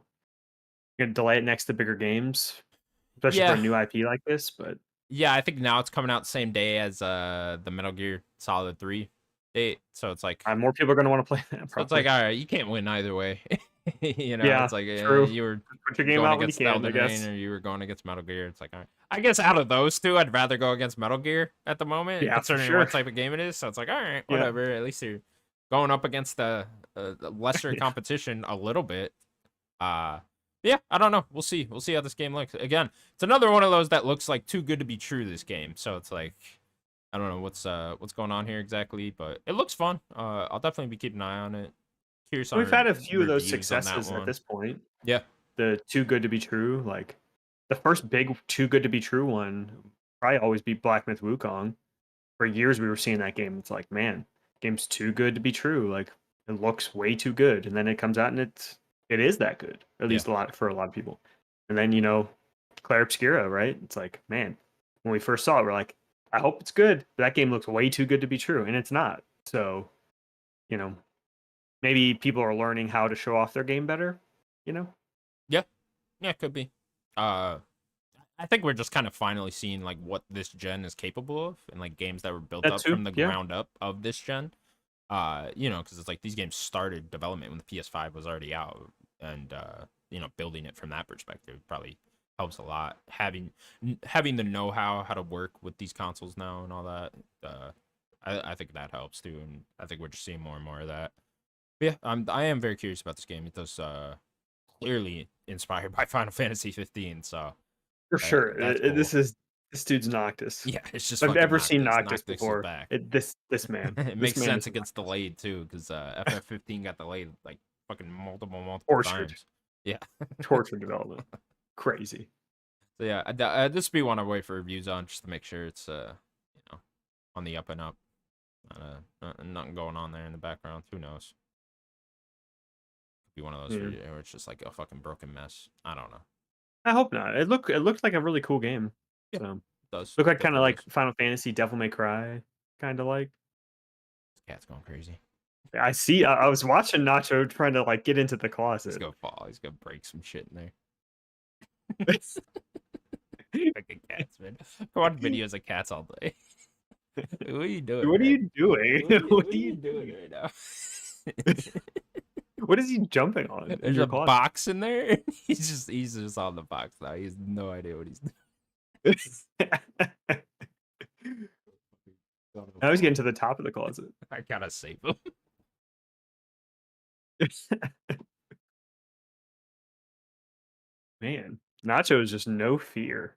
Speaker 2: Gonna delay it next to bigger games, especially for a
Speaker 1: Yeah,
Speaker 2: new IP like this. But
Speaker 1: yeah. I think now it's coming out the same day as the Metal Gear Solid 3. So it's like
Speaker 2: More people are gonna want to play that
Speaker 1: so it's like,
Speaker 2: probably.
Speaker 1: all right, you can't win either way.
Speaker 2: Yeah,
Speaker 1: It's like
Speaker 2: true.
Speaker 1: you were
Speaker 2: Put your game
Speaker 1: going
Speaker 2: out when you
Speaker 1: against
Speaker 2: can, I
Speaker 1: Elden Ring
Speaker 2: guess.
Speaker 1: or you were going against Metal Gear. It's like, all right. I guess out of those two, I'd rather go against Metal Gear at the moment,
Speaker 2: Yeah, for
Speaker 1: considering
Speaker 2: sure.
Speaker 1: what type of game it is. So it's like, all right,
Speaker 2: Yeah.
Speaker 1: whatever. At least you're going up against the lesser
Speaker 2: Yeah.
Speaker 1: competition a little bit. Uh, yeah, I don't know. We'll see. We'll see how this game looks. Again, it's another one of those that looks like too good to be true. This game, so it's like, I don't know what's going on here exactly, but it looks fun. I'll definitely be keeping an eye on it. Curious
Speaker 2: We've
Speaker 1: on
Speaker 2: had a few of those
Speaker 1: reviews on that
Speaker 2: successes at
Speaker 1: one.
Speaker 2: this point.
Speaker 1: Yeah,
Speaker 2: The too good to be true, like the first big too good to be true one, probably always be Black Myth Wukong. For years we were seeing that game. It's like, man, game's too good to be true. Like it looks way too good, and then it comes out and it is that good. At
Speaker 1: yeah,
Speaker 2: least for a lot of people. And then Claire Obscura, right? It's like, man, when we first saw it, we're like, I hope it's good. But that game looks way too good to be true, and it's not. So, you know, maybe people are learning how to show off their game better. You know?
Speaker 1: yeah, yeah. Could be. Uh, I think we're just kind of finally seeing like what this gen is capable of, and like games that were built
Speaker 2: That
Speaker 1: up
Speaker 2: too.
Speaker 1: from the
Speaker 2: Yeah.
Speaker 1: ground up of this gen. Because it's like these games started development when the PS5 was already out, and building it from that perspective probably helps a lot. Having the know-how how to work with these consoles now and all that, I think that helps too, and I think we're just seeing more and more of that. But yeah, I am very curious about this game. It does clearly inspired by Final Fantasy 15, so
Speaker 2: For sure.
Speaker 1: that's cool.
Speaker 2: This dude's Noctis.
Speaker 1: Yeah, it's just
Speaker 2: If I've
Speaker 1: fucking
Speaker 2: ever seen
Speaker 1: Noctis.
Speaker 2: Noctis
Speaker 1: Noctis is
Speaker 2: before.
Speaker 1: back.
Speaker 2: This man.
Speaker 1: It
Speaker 2: This
Speaker 1: makes
Speaker 2: man
Speaker 1: sense
Speaker 2: is
Speaker 1: it gets
Speaker 2: Noctis.
Speaker 1: delayed too, because FF15 got delayed like fucking multiple
Speaker 2: Tortured.
Speaker 1: times. Yeah.
Speaker 2: Tortured development. Crazy.
Speaker 1: So yeah, this would be one I wait for reviews on just to make sure it's on the up and up. Nothing going on there in the background. Who knows? Could be one of those
Speaker 2: Yeah.
Speaker 1: where it's just like a fucking broken mess. I don't know.
Speaker 2: I hope not. It looked like a really cool game.
Speaker 1: Yeah,
Speaker 2: So
Speaker 1: it does.
Speaker 2: look like kind of
Speaker 1: Definitely
Speaker 2: like
Speaker 1: does.
Speaker 2: Final Fantasy Devil May Cry. Kind of like.
Speaker 1: This cat's going crazy.
Speaker 2: I see. I was watching Nacho trying to like get into the
Speaker 1: He's
Speaker 2: closet.
Speaker 1: gonna fall. He's gonna break some shit in there. Fucking cats, man. I watch videos of cats all day. What are you doing,
Speaker 2: What are
Speaker 1: man?
Speaker 2: you doing?
Speaker 1: What are you doing right now?
Speaker 2: What is he jumping on in
Speaker 1: There's
Speaker 2: your
Speaker 1: a
Speaker 2: closet?
Speaker 1: box in there. He's just on the box now. He has no idea what he's doing.
Speaker 2: I was getting to the top of the closet.
Speaker 1: I gotta save him.
Speaker 2: Man, Nacho is just no fear.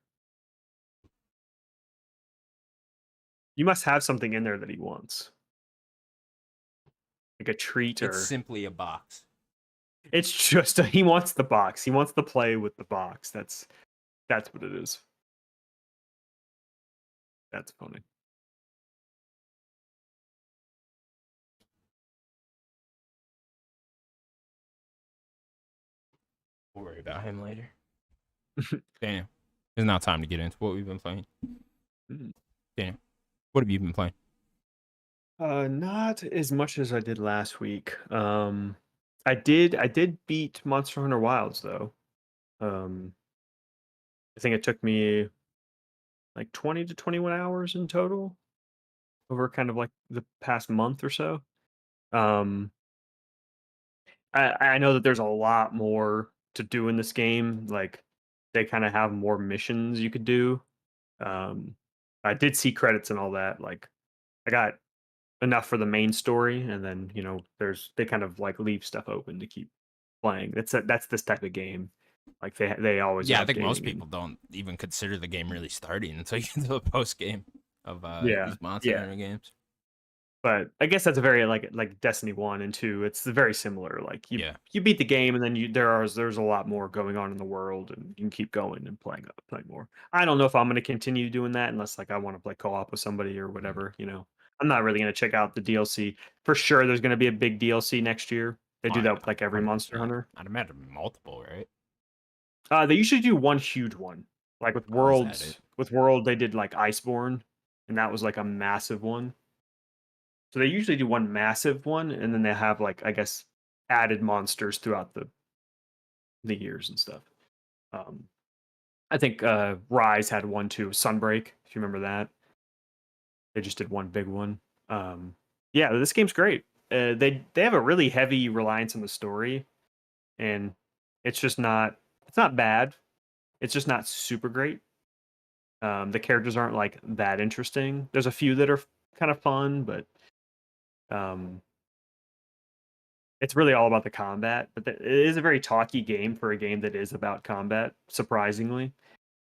Speaker 2: You must have something in there that he wants, like a treat,
Speaker 1: It's
Speaker 2: or
Speaker 1: simply a box.
Speaker 2: it's just he wants the box. He wants to play with the box. That's what it is. That's funny.
Speaker 1: We'll worry about him later. Daniel, it's now time to get into what we've been playing.
Speaker 2: Mm.
Speaker 1: Daniel, what have you been playing?
Speaker 2: Not as much as I did last week. I did beat Monster Hunter Wilds though. Um, I think it took me like 20 to 21 hours in total over kind of like the past month or so. Um, I know that there's a lot more to do in this game. Like they kind of have more missions you could do. Um, I did see credits and all that. Like I got enough for the main story, and then they kind of like leave stuff open to keep playing. That's this type of game. Like they always
Speaker 1: Yeah,
Speaker 2: are
Speaker 1: I think most
Speaker 2: updating and
Speaker 1: people don't even consider the game really starting until you get to the post game of
Speaker 2: yeah,
Speaker 1: these Monster
Speaker 2: yeah.
Speaker 1: Hunter games.
Speaker 2: But I guess that's a very like Destiny 1 and 2. It's very similar. Like
Speaker 1: Yeah,
Speaker 2: you beat the game, and then there's a lot more going on in the world, and you can keep going and playing more. I don't know if I'm going to continue doing that unless like I want to play co-op with somebody or
Speaker 1: mm,
Speaker 2: whatever. I'm not really going to check out the DLC. For sure there's going to be a big DLC next year. They
Speaker 1: oh
Speaker 2: do
Speaker 1: yeah,
Speaker 2: that with like every Monster
Speaker 1: 100%.
Speaker 2: Hunter.
Speaker 1: I'd imagine multiple, right?
Speaker 2: They usually do one huge one. Like
Speaker 1: Oh, is that it?
Speaker 2: With World they did like Iceborne, and that was like a massive one. So they usually do one massive one, and then they have like I guess added monsters throughout the years and stuff. Um, I think Rise had one too, Sunbreak. If you remember that, they just did one big one. Um, Yeah, this game's great. They have a really heavy reliance on the story, and it's not bad. It's just not super great. The characters aren't like that interesting. There's a few that are kind of fun, but um, it's really all about the combat. But it is a very talky game for a game that is about combat. Surprisingly,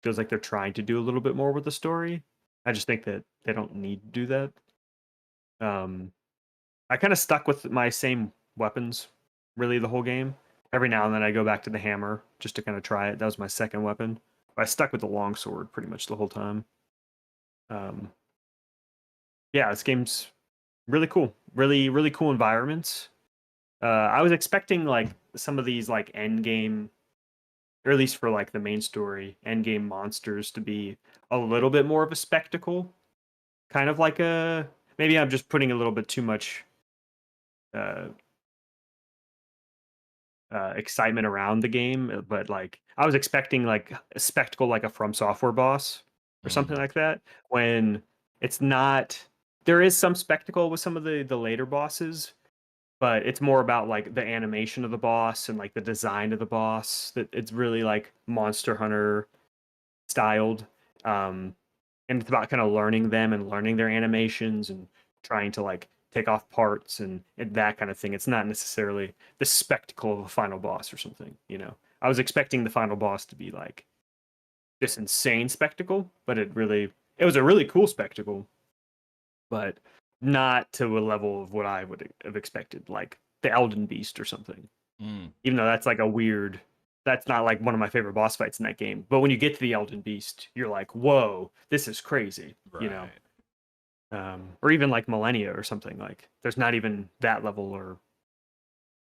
Speaker 2: feels like they're trying to do a little bit more with the story. I just think that they don't need to do that. Um, I kind of stuck with my same weapons really the whole game. Every now and then I go back to the hammer just to kind of try it. That was my second weapon. I stuck with the longsword pretty much the whole time. Um, yeah, this game's really cool. Really cool environments. I was expecting like some of these like end game, or at least for like the main story, end game monsters to be a little bit more of a spectacle. Kind of like a maybe I'm just putting a little bit too much uh, excitement around the game, but like I was expecting like a spectacle like a From Software boss or something
Speaker 1: Mm.
Speaker 2: like that. When it's not, there is some spectacle with some of the later bosses, but it's more about like the animation of the boss and like the design of the boss. That it's really like Monster Hunter styled, and it's about kind of learning them and learning their animations and trying to like take off parts and that kind of thing. It's not necessarily the spectacle of a final boss or something, you know. I was expecting the final boss to be like this insane spectacle, but it was a really cool spectacle, but not to a level of what I would have expected, like the Elden Beast or something.
Speaker 1: Mm.
Speaker 2: Even though that's like a weird, that's not like one of my favorite boss fights in that game. But when you get to the Elden Beast, you're like, whoa, this is crazy, you know.
Speaker 1: Right.
Speaker 2: Or even like Millennia or something, like there's not even that level, or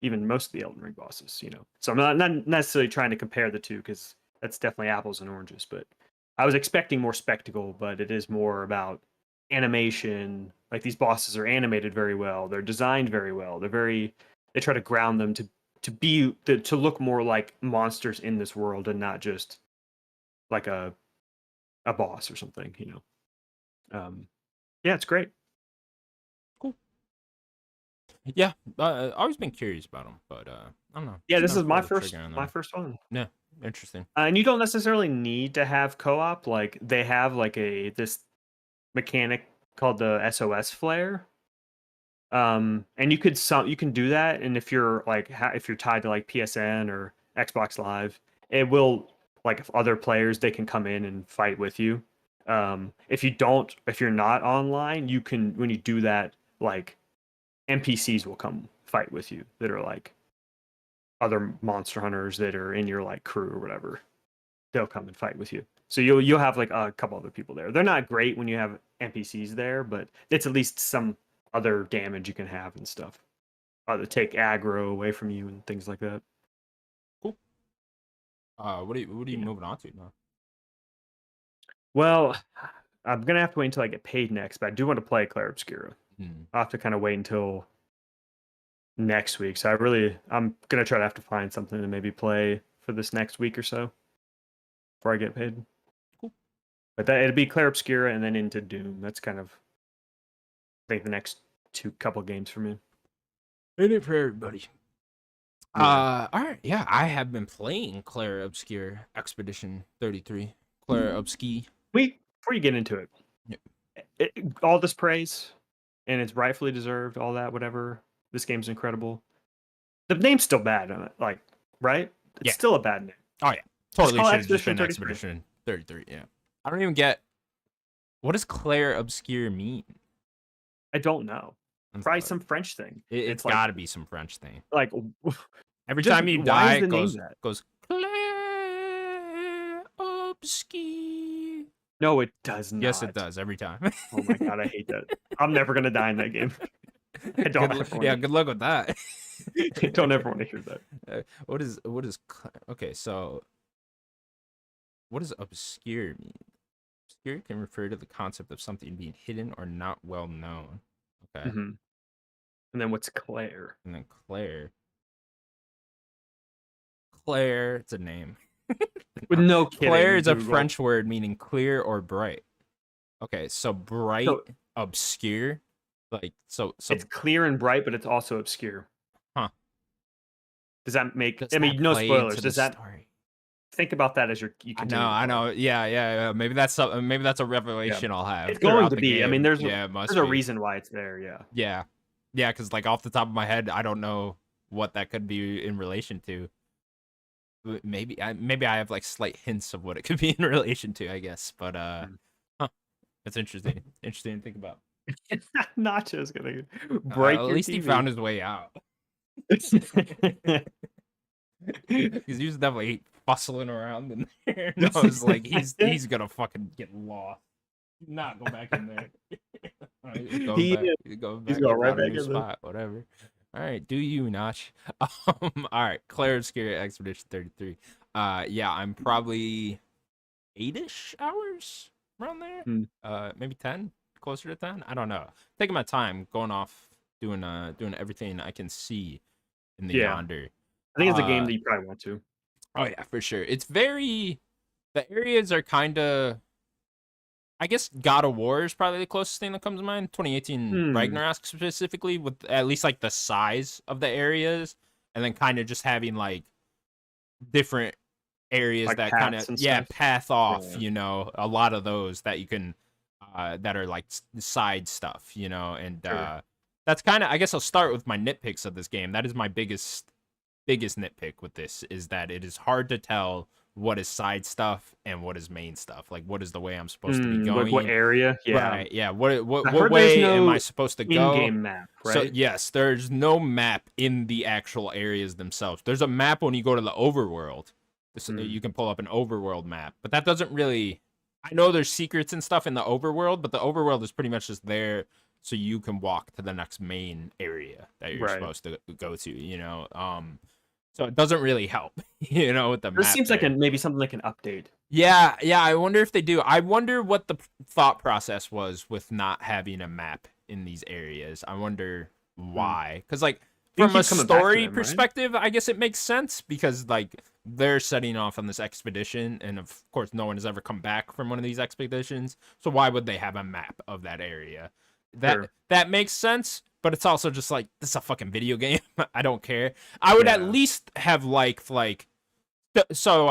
Speaker 2: even most of the Elden Ring bosses, you know. So I'm not necessarily trying to compare the two because that's definitely apples and oranges. But I was expecting more spectacle, but it is more about animation. Like these bosses are animated very well. They're designed very well. They try to ground them to look more like monsters in this world and not just like a boss or something, you know. Yeah, it's great.
Speaker 1: Cool. Yeah, always been curious about them, but I don't know.
Speaker 2: Yeah,
Speaker 1: Just
Speaker 2: this
Speaker 1: never
Speaker 2: is
Speaker 1: pulled the trigger on
Speaker 2: my
Speaker 1: them.
Speaker 2: first one.
Speaker 1: Yeah, interesting.
Speaker 2: And you don't necessarily need to have co-op. Like they have like a this mechanic called the SOS flare. And you can do that, and if you're like if you're tied to like PSN or Xbox Live, it will like if other players they can come in and fight with you. If you're not online, you can when you do that like NPCs will come fight with you that are like other monster hunters that are in your like crew or whatever. They'll come and fight with you. So you'll have like a couple other people there. They're not great when you have NPCs there, but it's at least some other damage you can have and stuff. To take aggro away from you and things like that.
Speaker 1: Cool. What are you
Speaker 2: Yeah.
Speaker 1: moving on to now?
Speaker 2: Well, I'm gonna have to wait until I get paid next, but I do want to play Claire Obscura.
Speaker 1: Hmm.
Speaker 2: I'll have to kind of wait until next week. So I'm gonna try to have to find something to maybe play for this next week or so before I get paid.
Speaker 1: Cool.
Speaker 2: But that it'd be Claire Obscura and then into Doom. That's kind of I think the next two couple games for me.
Speaker 1: Ain't it for everybody?
Speaker 2: Yeah.
Speaker 1: All right. Yeah, I have been playing Claire Obscure Expedition 33. Claire Obscure.
Speaker 2: Before you get into it,
Speaker 1: Yeah.
Speaker 2: all this praise, and it's rightfully deserved. All that, whatever. This game's incredible. The name's still bad, like right? It's
Speaker 1: Yeah.
Speaker 2: still a bad name.
Speaker 1: Oh yeah.
Speaker 2: Just
Speaker 1: Totally
Speaker 2: call
Speaker 1: should have just
Speaker 2: Expedition
Speaker 1: been
Speaker 2: 33.
Speaker 1: Expedition 33. Yeah. I don't even get what does Claire Obscure mean?
Speaker 2: I don't know.
Speaker 1: It's
Speaker 2: Probably some French thing.
Speaker 1: it's
Speaker 2: Like
Speaker 1: got to be some French thing.
Speaker 2: like
Speaker 1: Every
Speaker 2: just
Speaker 1: time you
Speaker 2: why
Speaker 1: die,
Speaker 2: is the
Speaker 1: it
Speaker 2: name
Speaker 1: goes
Speaker 2: that?
Speaker 1: goes Claire Obscure.
Speaker 2: No, it does
Speaker 1: Yes, it
Speaker 2: not.
Speaker 1: does every time.
Speaker 2: Oh my god, I hate that. I'm never gonna die in that game. I don't ever
Speaker 1: Yeah,
Speaker 2: want
Speaker 1: good luck with that.
Speaker 2: to. Don't ever want to hear that.
Speaker 1: Okay, so what does obscure mean? Obscure can refer to the concept of something being hidden or not well known. Okay.
Speaker 2: Hmm. And then what's Claire?
Speaker 1: And then Claire, it's a name.
Speaker 2: With no kidding.
Speaker 1: Claire is a
Speaker 2: Google.
Speaker 1: French word meaning clear or bright. Okay, so bright,
Speaker 2: So
Speaker 1: obscure. Like, so,
Speaker 2: It's clear and bright, but it's also obscure.
Speaker 1: huh?
Speaker 2: Does that make?
Speaker 1: Does
Speaker 2: I
Speaker 1: that
Speaker 2: mean, no
Speaker 1: play
Speaker 2: spoilers.
Speaker 1: into the
Speaker 2: Does that
Speaker 1: story?
Speaker 2: think about that as you
Speaker 1: I know,
Speaker 2: continue to
Speaker 1: I
Speaker 2: play?
Speaker 1: know. Yeah. Maybe that's something. Maybe that's a
Speaker 2: Yeah,
Speaker 1: revelation I'll
Speaker 2: it's
Speaker 1: have
Speaker 2: going
Speaker 1: throughout
Speaker 2: to
Speaker 1: the
Speaker 2: be. I mean,
Speaker 1: game. Yeah, it
Speaker 2: there's
Speaker 1: must
Speaker 2: a
Speaker 1: be.
Speaker 2: reason why it's there. Yeah.
Speaker 1: Yeah, yeah. Because like off the top of my head, I don't know what that could be in relation to. Maybe I have like slight hints of what it could be in relation to. I guess, but
Speaker 2: Mm.
Speaker 1: huh, that's interesting. Interesting to think about.
Speaker 2: Nacho's gonna break
Speaker 1: At
Speaker 2: your
Speaker 1: least he found
Speaker 2: TV.
Speaker 1: his way out. Because he was definitely bustling around in there. And I was like, he's gonna fucking get lost. Not go back in there. All right, he's going
Speaker 2: he
Speaker 1: back. He's going
Speaker 2: he's
Speaker 1: back. He
Speaker 2: going right
Speaker 1: found a
Speaker 2: back
Speaker 1: new
Speaker 2: in there.
Speaker 1: spot. Whatever. All right, do you, Notch? All right, Claire's Scary Expedition 33. Yeah, I'm probably 8-ish hours around there.
Speaker 2: Hmm.
Speaker 1: Maybe 10, closer to 10. I don't know. Taking my time, going off, doing everything I can see in the
Speaker 2: Yeah,
Speaker 1: yonder.
Speaker 2: I think it's a game that you probably want to.
Speaker 1: Oh yeah, for sure. It's very the areas are kind of I guess God of War is probably the closest thing that comes to mind. 2018
Speaker 2: Hmm.
Speaker 1: Ragnarok specifically with at least like the size of the areas and then kind of just having like different areas
Speaker 2: Like
Speaker 1: that kind of
Speaker 2: paths and stuff.
Speaker 1: path off,
Speaker 2: Yeah.
Speaker 1: a lot of those that you can that are like side stuff, and
Speaker 2: Sure.
Speaker 1: that's kind of I guess I'll start with my nitpicks of this game. That is my biggest nitpick with this is that it is hard to tell what is side stuff and what is main stuff. Like what is the way I'm supposed to be
Speaker 2: Like what
Speaker 1: going?
Speaker 2: area? Yeah.
Speaker 1: Right. Yeah. What
Speaker 2: I
Speaker 1: what
Speaker 2: heard there's
Speaker 1: way am I
Speaker 2: no
Speaker 1: supposed to go?
Speaker 2: in-game map,
Speaker 1: So
Speaker 2: right?
Speaker 1: yes, there's no map in the actual areas themselves. There's a map when you go to the overworld.
Speaker 2: Hmm.
Speaker 1: You can pull up an overworld map, but that doesn't really. I know there's secrets and stuff in the overworld, but the overworld is pretty much just there so you can walk to the next main area that you're
Speaker 2: Right.
Speaker 1: supposed to go to. So it doesn't really help, with the
Speaker 2: This
Speaker 1: map
Speaker 2: seems like
Speaker 1: there.
Speaker 2: maybe something like an update.
Speaker 1: Yeah, I wonder if they do. I wonder what the thought process was with not having a map in these areas. I wonder
Speaker 2: Hmm.
Speaker 1: why. Because, like,
Speaker 2: You
Speaker 1: from a
Speaker 2: keep coming back to
Speaker 1: story
Speaker 2: them, right?
Speaker 1: perspective, I guess it makes sense because, like, they're setting off on this expedition, and of course, no one has ever come back from one of these expeditions. So why would they have a map of that area? That
Speaker 2: Sure.
Speaker 1: that makes sense, but it's also just like this is a fucking video game. I don't care. I would at
Speaker 2: Yeah.
Speaker 1: least have liked like so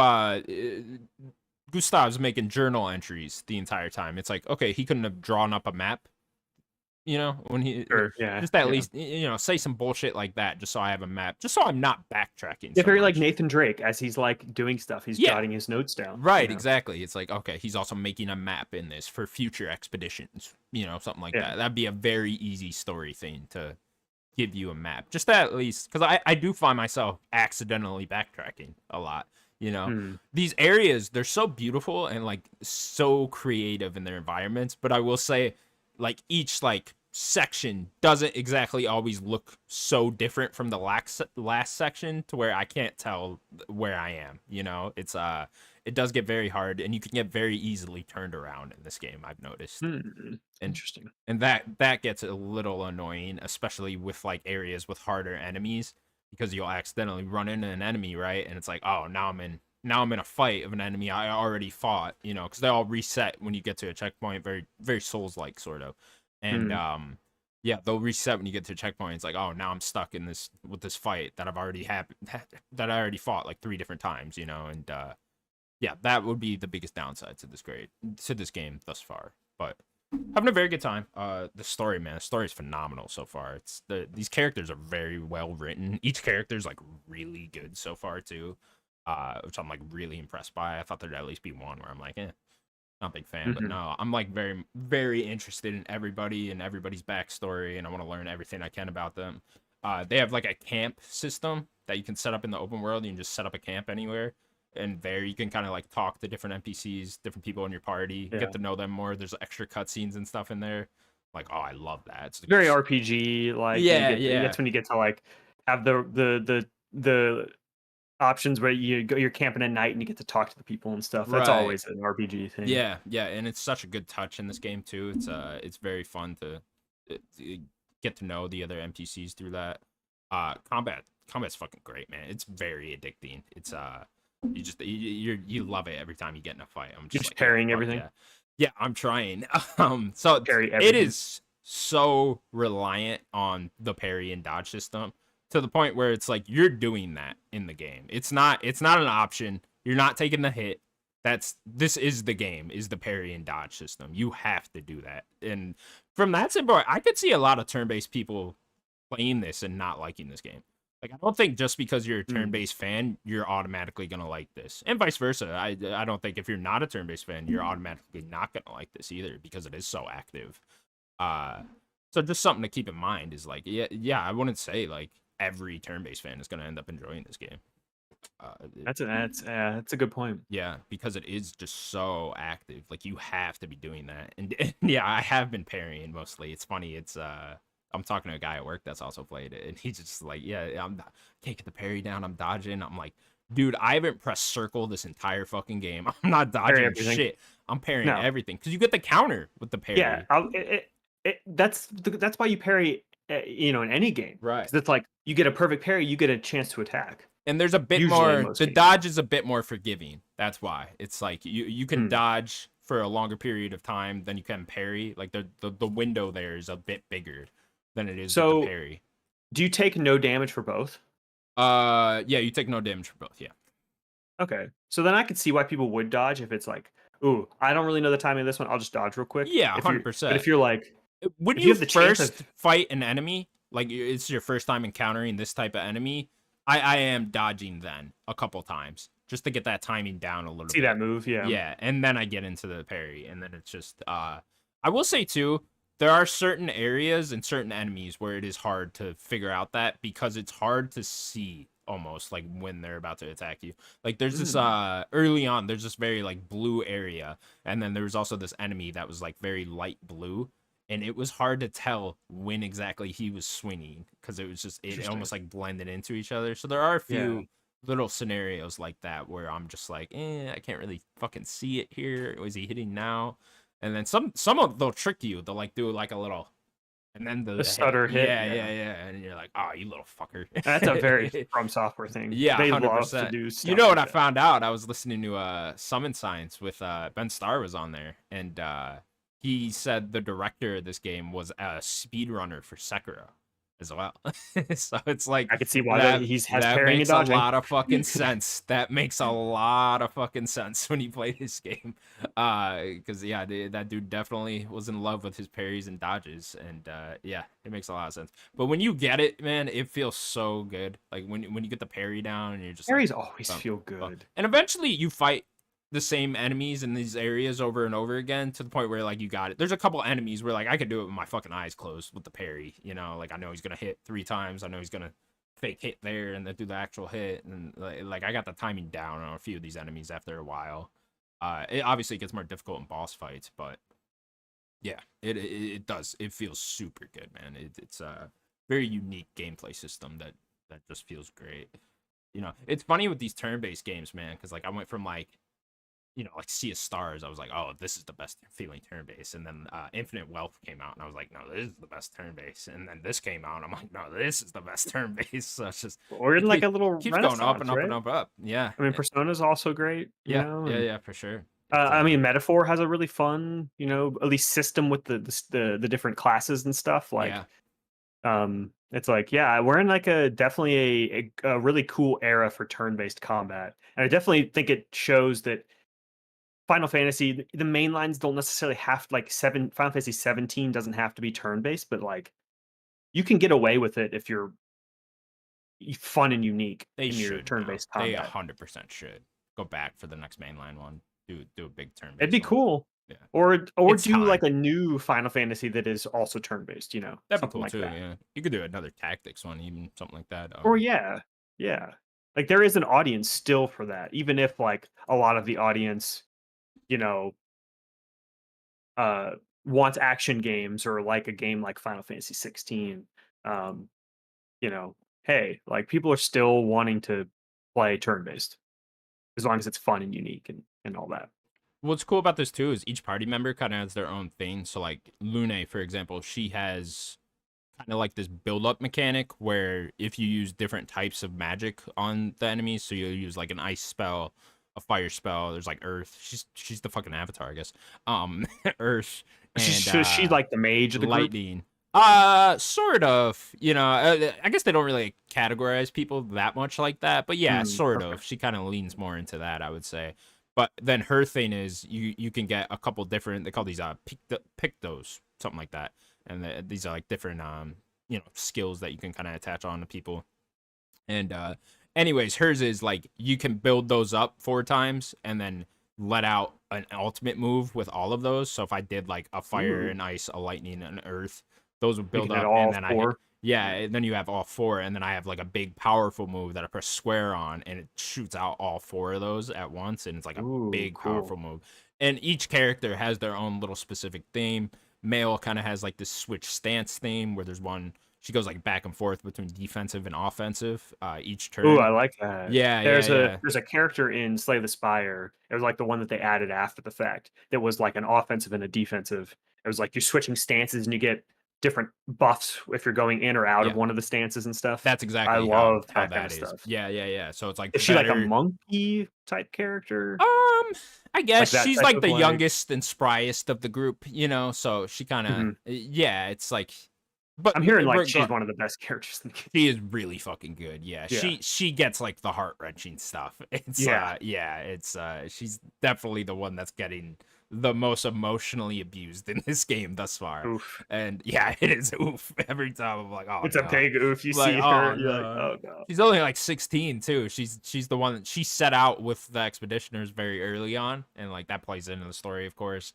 Speaker 1: Gustav's making journal entries the entire time. It's like, okay, he couldn't have drawn up a map, when he
Speaker 2: Sure. Yeah.
Speaker 1: just at
Speaker 2: Yeah.
Speaker 1: least say some bullshit like that just so I have a map, just so I'm not backtracking
Speaker 2: Yeah,
Speaker 1: so
Speaker 2: very like
Speaker 1: much.
Speaker 2: Nathan Drake as he's like doing stuff. He's
Speaker 1: Yeah,
Speaker 2: jotting his notes down.
Speaker 1: right, exactly. It's like, okay, he's also making a map in this for future expeditions, something like
Speaker 2: Yeah.
Speaker 1: that. That'd be a very easy story thing to give you a map. Just at least because I do find myself accidentally backtracking a lot.
Speaker 2: Hmm.
Speaker 1: These areas, they're so beautiful and like so creative in their environments, but I will say like each like section doesn't exactly always look so different from the last section to where I can't tell where I am. It's it does get very hard and you can get very easily turned around in this game, I've noticed.
Speaker 2: Hmm.
Speaker 1: And
Speaker 2: Interesting.
Speaker 1: that gets a little annoying, especially with like areas with harder enemies because you'll accidentally run into an enemy, right? And it's like, oh, now I'm in a fight of an enemy I already fought, because they all reset when you get to a checkpoint, very very Souls like sort of. And
Speaker 2: Hmm.
Speaker 1: yeah, they'll reset when you get to a checkpoint. It's like, oh, now I'm stuck in this with this fight that I've already had that I already fought like 3 different times, and yeah, that would be the biggest downside to this game thus far. But having a very good time. The story, man, the story is phenomenal so far. These characters are very well written. Each character is like really good so far too, which I'm like really impressed by. I thought there'd at least be one where I'm like, not a big fan, but
Speaker 2: Hmm.
Speaker 1: no, I'm like very very interested in everybody and everybody's backstory, and I want to learn everything I can about them. They have like a camp system that you can set up in the open world. You can just set up a camp anywhere and there you can kind of like talk to different NPCs, different people in your party, get
Speaker 2: Yeah.
Speaker 1: to know them more. There's extra cutscenes and stuff in there. Like, oh, I love that. It's
Speaker 2: Very RPG like, and
Speaker 1: yeah, yeah,
Speaker 2: that's when you get to like have the options where you're camping at night and you get to talk to the people and stuff. That's
Speaker 1: right,
Speaker 2: always an RPG thing.
Speaker 1: yeah, and it's such a good touch in this game too. It's very fun to get to know the other NPCs through that. Combat's fucking great, man. It's very addicting. It's you love it every time you get in a fight. I'm
Speaker 2: You're
Speaker 1: just
Speaker 2: just
Speaker 1: like, yeah,
Speaker 2: parrying
Speaker 1: fuck
Speaker 2: everything.
Speaker 1: yeah. Yeah, I'm trying. So
Speaker 2: Parry
Speaker 1: it
Speaker 2: everything.
Speaker 1: is so reliant on the parry and dodge system to the point where it's like you're doing that in the game. It's not an option. You're not taking the hit. This is the game, is the parry and dodge system. You have to do that. And from that standpoint, I could see a lot of turn-based people playing this and not liking this game. Like, I don't think just because you're a turn-based fan, you're automatically gonna like this, and vice versa. I don't think if you're not a turn-based fan, you're automatically not gonna like this either because it is so active. So just something to keep in mind is like, yeah, I wouldn't say like every turn-based fan is gonna end up enjoying this game.
Speaker 2: That's a good point.
Speaker 1: Yeah, because it is just so active. Like you have to be doing that, and yeah, I have been parrying mostly. It's funny. I'm talking to a guy at work that's also played it, and he's just like, yeah, can't get the parry down. I'm dodging. I'm like, dude, I haven't pressed circle this entire fucking game. I'm not dodging shit. I'm parrying everything because you get the counter with the parry.
Speaker 2: Yeah, that's why you parry, in any game,
Speaker 1: right?
Speaker 2: It's like you get a perfect parry, you get a chance to attack.
Speaker 1: And there's a bit more. The dodge is a bit more forgiving. That's why it's like you can dodge for a longer period of time than you can parry. Like the window there is a bit bigger than it is with the parry.
Speaker 2: Do you take no damage for both?
Speaker 1: Yeah, you take no damage for both. Yeah.
Speaker 2: Okay, so then I could see why people would dodge if it's like, ooh, I don't really know the timing of this one. I'll just dodge real quick.
Speaker 1: Yeah, 100%.
Speaker 2: But if you're like,
Speaker 1: when you first fight an enemy, like it's your first time encountering this type of enemy, I am dodging then a couple times just to get that timing down a little bit.
Speaker 2: See that move, yeah.
Speaker 1: Yeah, and then I get into the parry, and then it's just I will say too, there are certain areas and certain enemies where it is hard to figure out that because it's hard to see almost like when they're about to attack you. Like there's this early on, there's this very like blue area, and then there was also this enemy that was like very light blue. And it was hard to tell when exactly he was swinging because it was just it almost like blended into each other. So there are a few little scenarios like that where I'm just like, I can't really fucking see it here. Was he hitting now? And then some of they'll trick you. They'll like do like a little, and then the
Speaker 2: stutter hit.
Speaker 1: Yeah, and you're like, oh, you little fucker.
Speaker 2: That's a very From Software thing.
Speaker 1: Yeah,
Speaker 2: they
Speaker 1: 100%.
Speaker 2: love to do stuff.
Speaker 1: You know what I found out? I was listening to Summon Science with Ben Starr was on there, and he said the director of this game was a speedrunner for Sekiro as well. So it's like
Speaker 2: I could see why that makes
Speaker 1: a lot of fucking sense. That makes a lot of fucking sense when he played this game. Because that dude definitely was in love with his parries and dodges, and it makes a lot of sense. But when you get it, man, it feels so good. Like when you get the parry down, and you're just
Speaker 2: parries always feel good.
Speaker 1: And eventually you fight the same enemies in these areas over and over again to the point where like you got it. There's a couple enemies where like I could do it with my fucking eyes closed with the parry, like I know he's gonna hit 3 times, I know he's gonna fake hit there and then do the actual hit, and like I got the timing down on a few of these enemies after a while. It obviously gets more difficult in boss fights, but yeah, it does. It feels super good, man. It's a very unique gameplay system that just feels great. It's funny with these turn-based games, man, because like I went from like like Sea of Stars, I was like, oh, this is the best feeling turn base. And then Infinite Wealth came out, and I was like, no, this is the best turn base. And then this came out, and I'm like, no, this is the best turn base. So it's just
Speaker 2: we're in like a little
Speaker 1: keeps going up and up and up. Yeah.
Speaker 2: I mean, Persona's also great.
Speaker 1: Yeah, for sure.
Speaker 2: I mean, Metaphor has a really fun, at least system with the different classes and stuff. Like, it's like, we're in like definitely a really cool era for turn-based combat, and I definitely think it shows that Final Fantasy, the main lines don't necessarily have to, Final Fantasy 17 doesn't have to be turn-based, but like you can get away with it if you're fun and unique in your turn-based combat.
Speaker 1: They 100% should go back for the next mainline one. Do a big turn-based.
Speaker 2: It'd be cool.
Speaker 1: Yeah.
Speaker 2: Or do like a new Final Fantasy that is also turn-based,
Speaker 1: That'd be cool like too, that. Yeah. You could do another tactics one, even something like that.
Speaker 2: Or yeah. Like there is an audience still for that, even if like a lot of the audience wants action games or like a game like Final Fantasy 16. Hey, like people are still wanting to play turn-based as long as it's fun and unique and all that.
Speaker 1: What's cool about this too is each party member kind of has their own thing. So like Lune, for example, she has kind of like this build-up mechanic where if you use different types of magic on the enemies, so you'll use like an ice spell a fire spell. There's like earth. She's the fucking avatar, I guess. Earth and
Speaker 2: She's like the mage of the group.
Speaker 1: lightning. Sort of. I guess they don't really categorize people that much like that, but yeah, sort
Speaker 2: Okay.
Speaker 1: of. She kind of leans more into that, I would say. But then her thing is you can get a couple different. They call these pictos, something like that, and these are like different skills that you can kind of attach on to people. And anyways, hers is like you can build those up 4 times and then let out an ultimate move with all of those. So if I did like a fire, an ice, a lightning, an earth, those would
Speaker 2: You
Speaker 1: build
Speaker 2: can add
Speaker 1: up,
Speaker 2: all
Speaker 1: and then
Speaker 2: four.
Speaker 1: and then you have all 4, and then I have like a big powerful move that I press square on, and it shoots out all 4 of those at once, and it's like a
Speaker 2: Ooh,
Speaker 1: big
Speaker 2: cool.
Speaker 1: powerful move. And each character has their own little specific theme. Male kind of has like this switch stance theme where there's one she goes like back and forth between defensive and offensive each
Speaker 2: Ooh,
Speaker 1: turn.
Speaker 2: I like that.
Speaker 1: Yeah, yeah,
Speaker 2: There's a
Speaker 1: yeah.
Speaker 2: there's a character in Slay the Spire. It was like the one that they added after the fact. That was like an offensive and a defensive. It was like you're switching stances and you get different buffs if you're going in or out of
Speaker 1: Yeah.
Speaker 2: one of the stances and stuff.
Speaker 1: That's
Speaker 2: I
Speaker 1: exactly
Speaker 2: love
Speaker 1: how
Speaker 2: that kind
Speaker 1: that
Speaker 2: of
Speaker 1: is.
Speaker 2: stuff.
Speaker 1: Yeah, yeah, yeah. So it's like
Speaker 2: Is she like a
Speaker 1: better.
Speaker 2: monkey type character?
Speaker 1: I guess
Speaker 2: Like that
Speaker 1: she's
Speaker 2: type
Speaker 1: like
Speaker 2: of
Speaker 1: the
Speaker 2: like
Speaker 1: youngest and spryest of the group, so she kind of
Speaker 2: Mhm.
Speaker 1: yeah, it's like but
Speaker 2: I'm hearing like she's one of the best characters in the game.
Speaker 1: she is really fucking good. Yeah.
Speaker 2: Yeah.
Speaker 1: She gets like the heart-wrenching stuff. It's
Speaker 2: Yeah.
Speaker 1: yeah, it's she's definitely the one that's getting the most emotionally abused in this game thus far.
Speaker 2: Oof.
Speaker 1: And yeah, it is oof. Every time I'm like, oh
Speaker 2: It's a
Speaker 1: no.
Speaker 2: big oof. You
Speaker 1: Like,
Speaker 2: see her,
Speaker 1: oh
Speaker 2: you're like,
Speaker 1: no.
Speaker 2: oh no.
Speaker 1: She's only like 16 too. She's the one that she set out with the expeditioners very early on, and like that plays into the story, of course.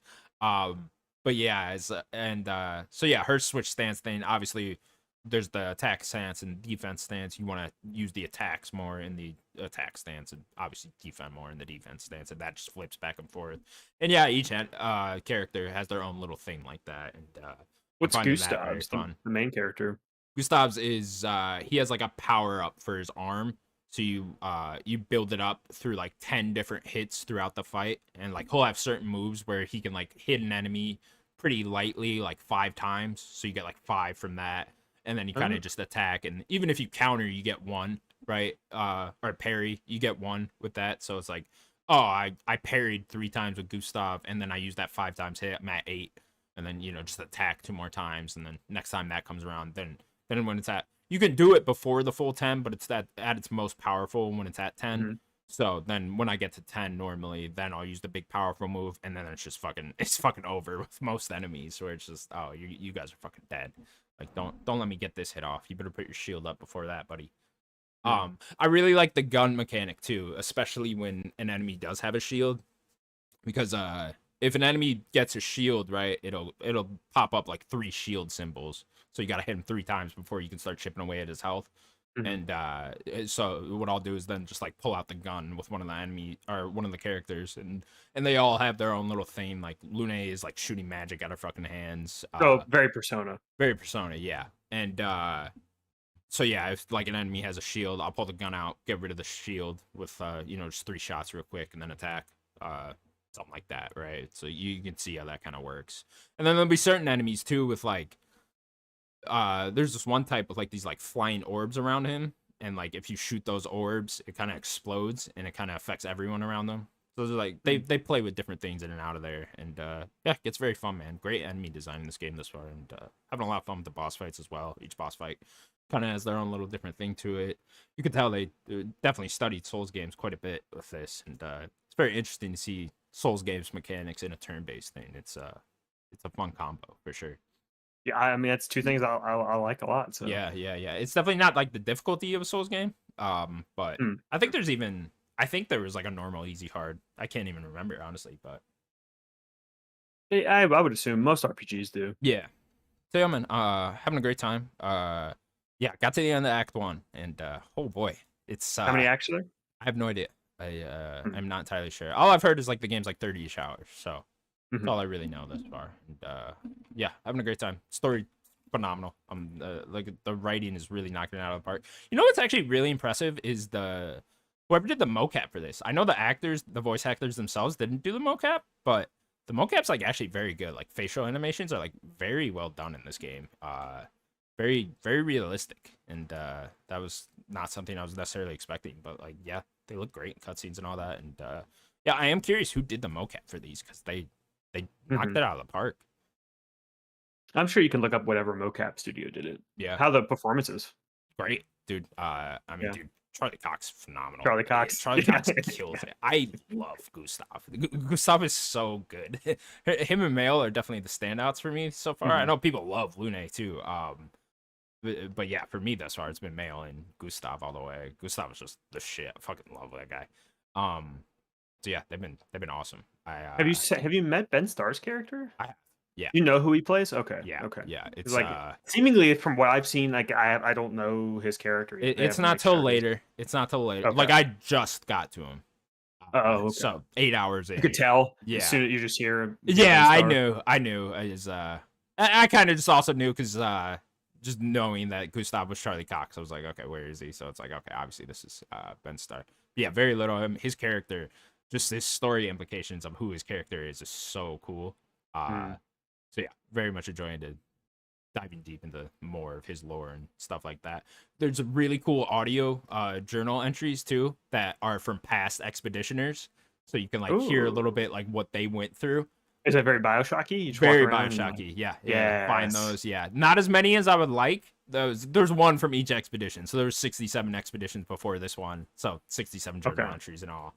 Speaker 1: But yeah, so yeah, her switch stance thing. Obviously, there's the attack stance and defense stance. You want to use the attacks more in the attack stance, and obviously defend more in the defense stance, and that just flips back and forth. And yeah, each character has their own little thing like that, and I'm
Speaker 2: What's
Speaker 1: finding that very
Speaker 2: Gustav's,
Speaker 1: fun.
Speaker 2: the main character?
Speaker 1: Gustav's is he has like a power up for his arm. So you build it up through like 10 different hits throughout the fight, and like he'll have certain moves where he can like hit an enemy pretty lightly like 5 times. So you get like 5 from that, and then you kind of just attack, and even if you counter, you get 1, right? Or parry, you get 1 with that. So it's like, oh, I parried 3 times with Gustav, and then I used that 5 times hit. I'm at 8, and then just attack 2 more times, and then next time that comes around, then when it's at, you can do it before the full 10, but it's at its most powerful when it's at 10.
Speaker 2: Mhm.
Speaker 1: So then when I get to 10 normally, then I'll use the big powerful move, and then it's fucking over with most enemies, where it's just, oh, you guys are fucking dead. Like don't let me get this hit off. You better put your shield up before that, buddy. I really like the gun mechanic too, especially when an enemy does have a shield, because if an enemy gets a shield, right, it'll pop up like 3 shield symbols. So you gotta hit him 3 times before you can start chipping away at his health.
Speaker 2: Mhm.
Speaker 1: And so what I'll do is then just like pull out the gun with one of the enemy or one of the characters, and they all have their own little thing. Like Lune is like shooting magic out of fucking hands.
Speaker 2: So very Persona.
Speaker 1: Very Persona, yeah. And so yeah, if like an enemy has a shield, I'll pull the gun out, get rid of the shield with just 3 shots real quick, and then attack. Something like that, right? So you can see how that kind of works. And then there'll be certain enemies too with like there's this one type with like these like flying orbs around him, and like if you shoot those orbs, it kind of explodes and it kind of affects everyone around them. So they're like they play with different things in and out of there, and yeah, it gets very fun, man. Great enemy design in this game this far, and having a lot of fun with the boss fights as well. Each boss fight kind of has their own little different thing to it. You can tell they definitely studied Souls games quite a bit with this, and it's very interesting to see Souls games mechanics in a turn-based thing. It's a fun combo for sure.
Speaker 2: Yeah, I mean that's 2 things I like a lot. So
Speaker 1: Yeah, yeah, yeah. It's definitely not like the difficulty of a Souls game. But I think there was like a normal, easy, hard. I can't even remember honestly, but
Speaker 2: I would assume most RPGs do.
Speaker 1: yeah. So yeah, man, having a great time. Yeah, got to the end of Act 1, and oh boy, it's
Speaker 2: How many acts are there?
Speaker 1: I have no idea. I'm not entirely sure. All I've heard is like the game's like 30-ish hours, so that's all I really know thus far. And yeah, having a great time. Story phenomenal. Like the writing is really knocking it out of the park. You know what's actually really impressive is whoever did the mocap for this. I know the voice actors themselves didn't do the mocap, but the mocap's like actually very good. Like facial animations are like very well done in this game. Very very realistic, and that was not something I was necessarily expecting. But like yeah, they look great in cutscenes and all that. And yeah, I am curious who did the mocap for these because they knocked it out of the park.
Speaker 2: I'm sure you can look up whatever mocap studio did it.
Speaker 1: Yeah,
Speaker 2: How the performances.
Speaker 1: great, dude. I mean, dude, Charlie Cox phenomenal.
Speaker 2: Charlie Cox.
Speaker 1: Charlie Cox kills it. I love Gustav. Gustav is so good. Him and Mail are definitely the standouts for me so far. I know people love Lune too. But yeah, for me thus far, it's been Mail and Gustav all the way. Gustav is just the shit. I fucking love that guy. So yeah, they've been awesome.
Speaker 2: Have you met Ben Starr's character?
Speaker 1: I have. Yeah.
Speaker 2: You know who he plays? Okay.
Speaker 1: Yeah.
Speaker 2: Okay.
Speaker 1: Yeah. It's
Speaker 2: like seemingly from what I've seen, like I don't know his character yet.
Speaker 1: It's not till later. It's not till later.
Speaker 2: Okay.
Speaker 1: Like I just got to him.
Speaker 2: Okay.
Speaker 1: So 8 hours in.
Speaker 2: You could tell.
Speaker 1: Yeah.
Speaker 2: As soon as you just hear him.
Speaker 1: Yeah, I knew. I kind of just also knew because just knowing that Gustav was Charlie Cox, I was like, okay, where is he? So it's like, okay, obviously this is Ben Starr. Yeah, very little of him. His character, just his story implications of who his character is so cool. So yeah, very much enjoying diving deep into more of his lore and stuff like that. There's really cool audio journal entries too that are from past expeditioners, so you can like hear a little bit like what they went through.
Speaker 2: Is that very Bioshocky?
Speaker 1: Very Bioshocky, yeah. Find those, not as many as I would like. There's one from each expedition, so there was 67 expeditions before this one, so 67 journal entries in all.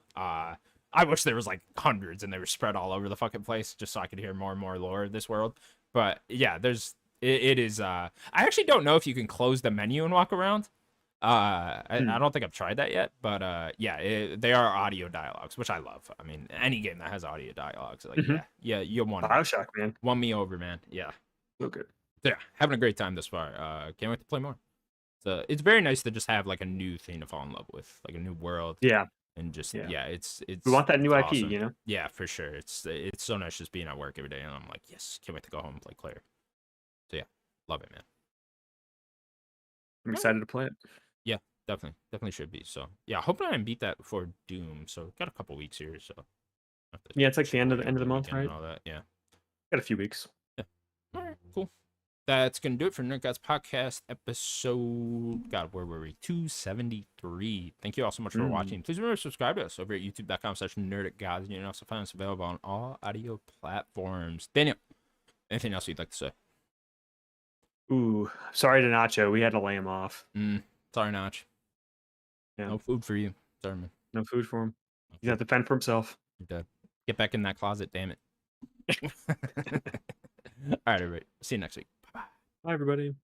Speaker 1: I wish there was like hundreds and they were spread all over the fucking place just so I could hear more and more lore of this world. But yeah, it is. I actually don't know if you can close the menu and walk around. I don't think I've tried that yet, but yeah, they are audio dialogues, which I love. I mean, any game that has audio dialogues, like you'll want
Speaker 2: Bioshock, man.
Speaker 1: Won me over, man. Yeah.
Speaker 2: So good.
Speaker 1: Yeah, having a great time this far. Can't wait to play more. So it's very nice to just have like a new thing to fall in love with, like a new world.
Speaker 2: Yeah.
Speaker 1: And just it's
Speaker 2: we want that new IP,
Speaker 1: awesome.
Speaker 2: you know?
Speaker 1: Yeah, for sure. It's so nice just being at work every day, and I'm like, yes, can't wait to go home and play Claire. So yeah, love it, man.
Speaker 2: I'm excited to play it.
Speaker 1: Yeah, definitely should be. So yeah, hoping I can beat that before Doom. So got a couple weeks here. So
Speaker 2: yeah, it's like the end of the month, right?
Speaker 1: And all that. Yeah,
Speaker 2: got a few weeks.
Speaker 1: Yeah. All right, cool. That's gonna do it for Nerd Gods Podcast episode. God, where were we? 273. Thank you all so much for watching. Please remember to subscribe to us over at youtube.com/nerdicgods. And you can also find us available on all audio platforms. Daniel, anything else you'd like to say?
Speaker 2: Ooh, sorry to Nacho. We had to lay him off.
Speaker 1: Sorry, Notch.
Speaker 2: Yeah.
Speaker 1: No food for you. Sorry, man.
Speaker 2: No food for him. He's got to fend for himself.
Speaker 1: You're dead. Get back in that closet, damn it. All right, everybody. See you next week. Bye-bye.
Speaker 2: Bye, everybody.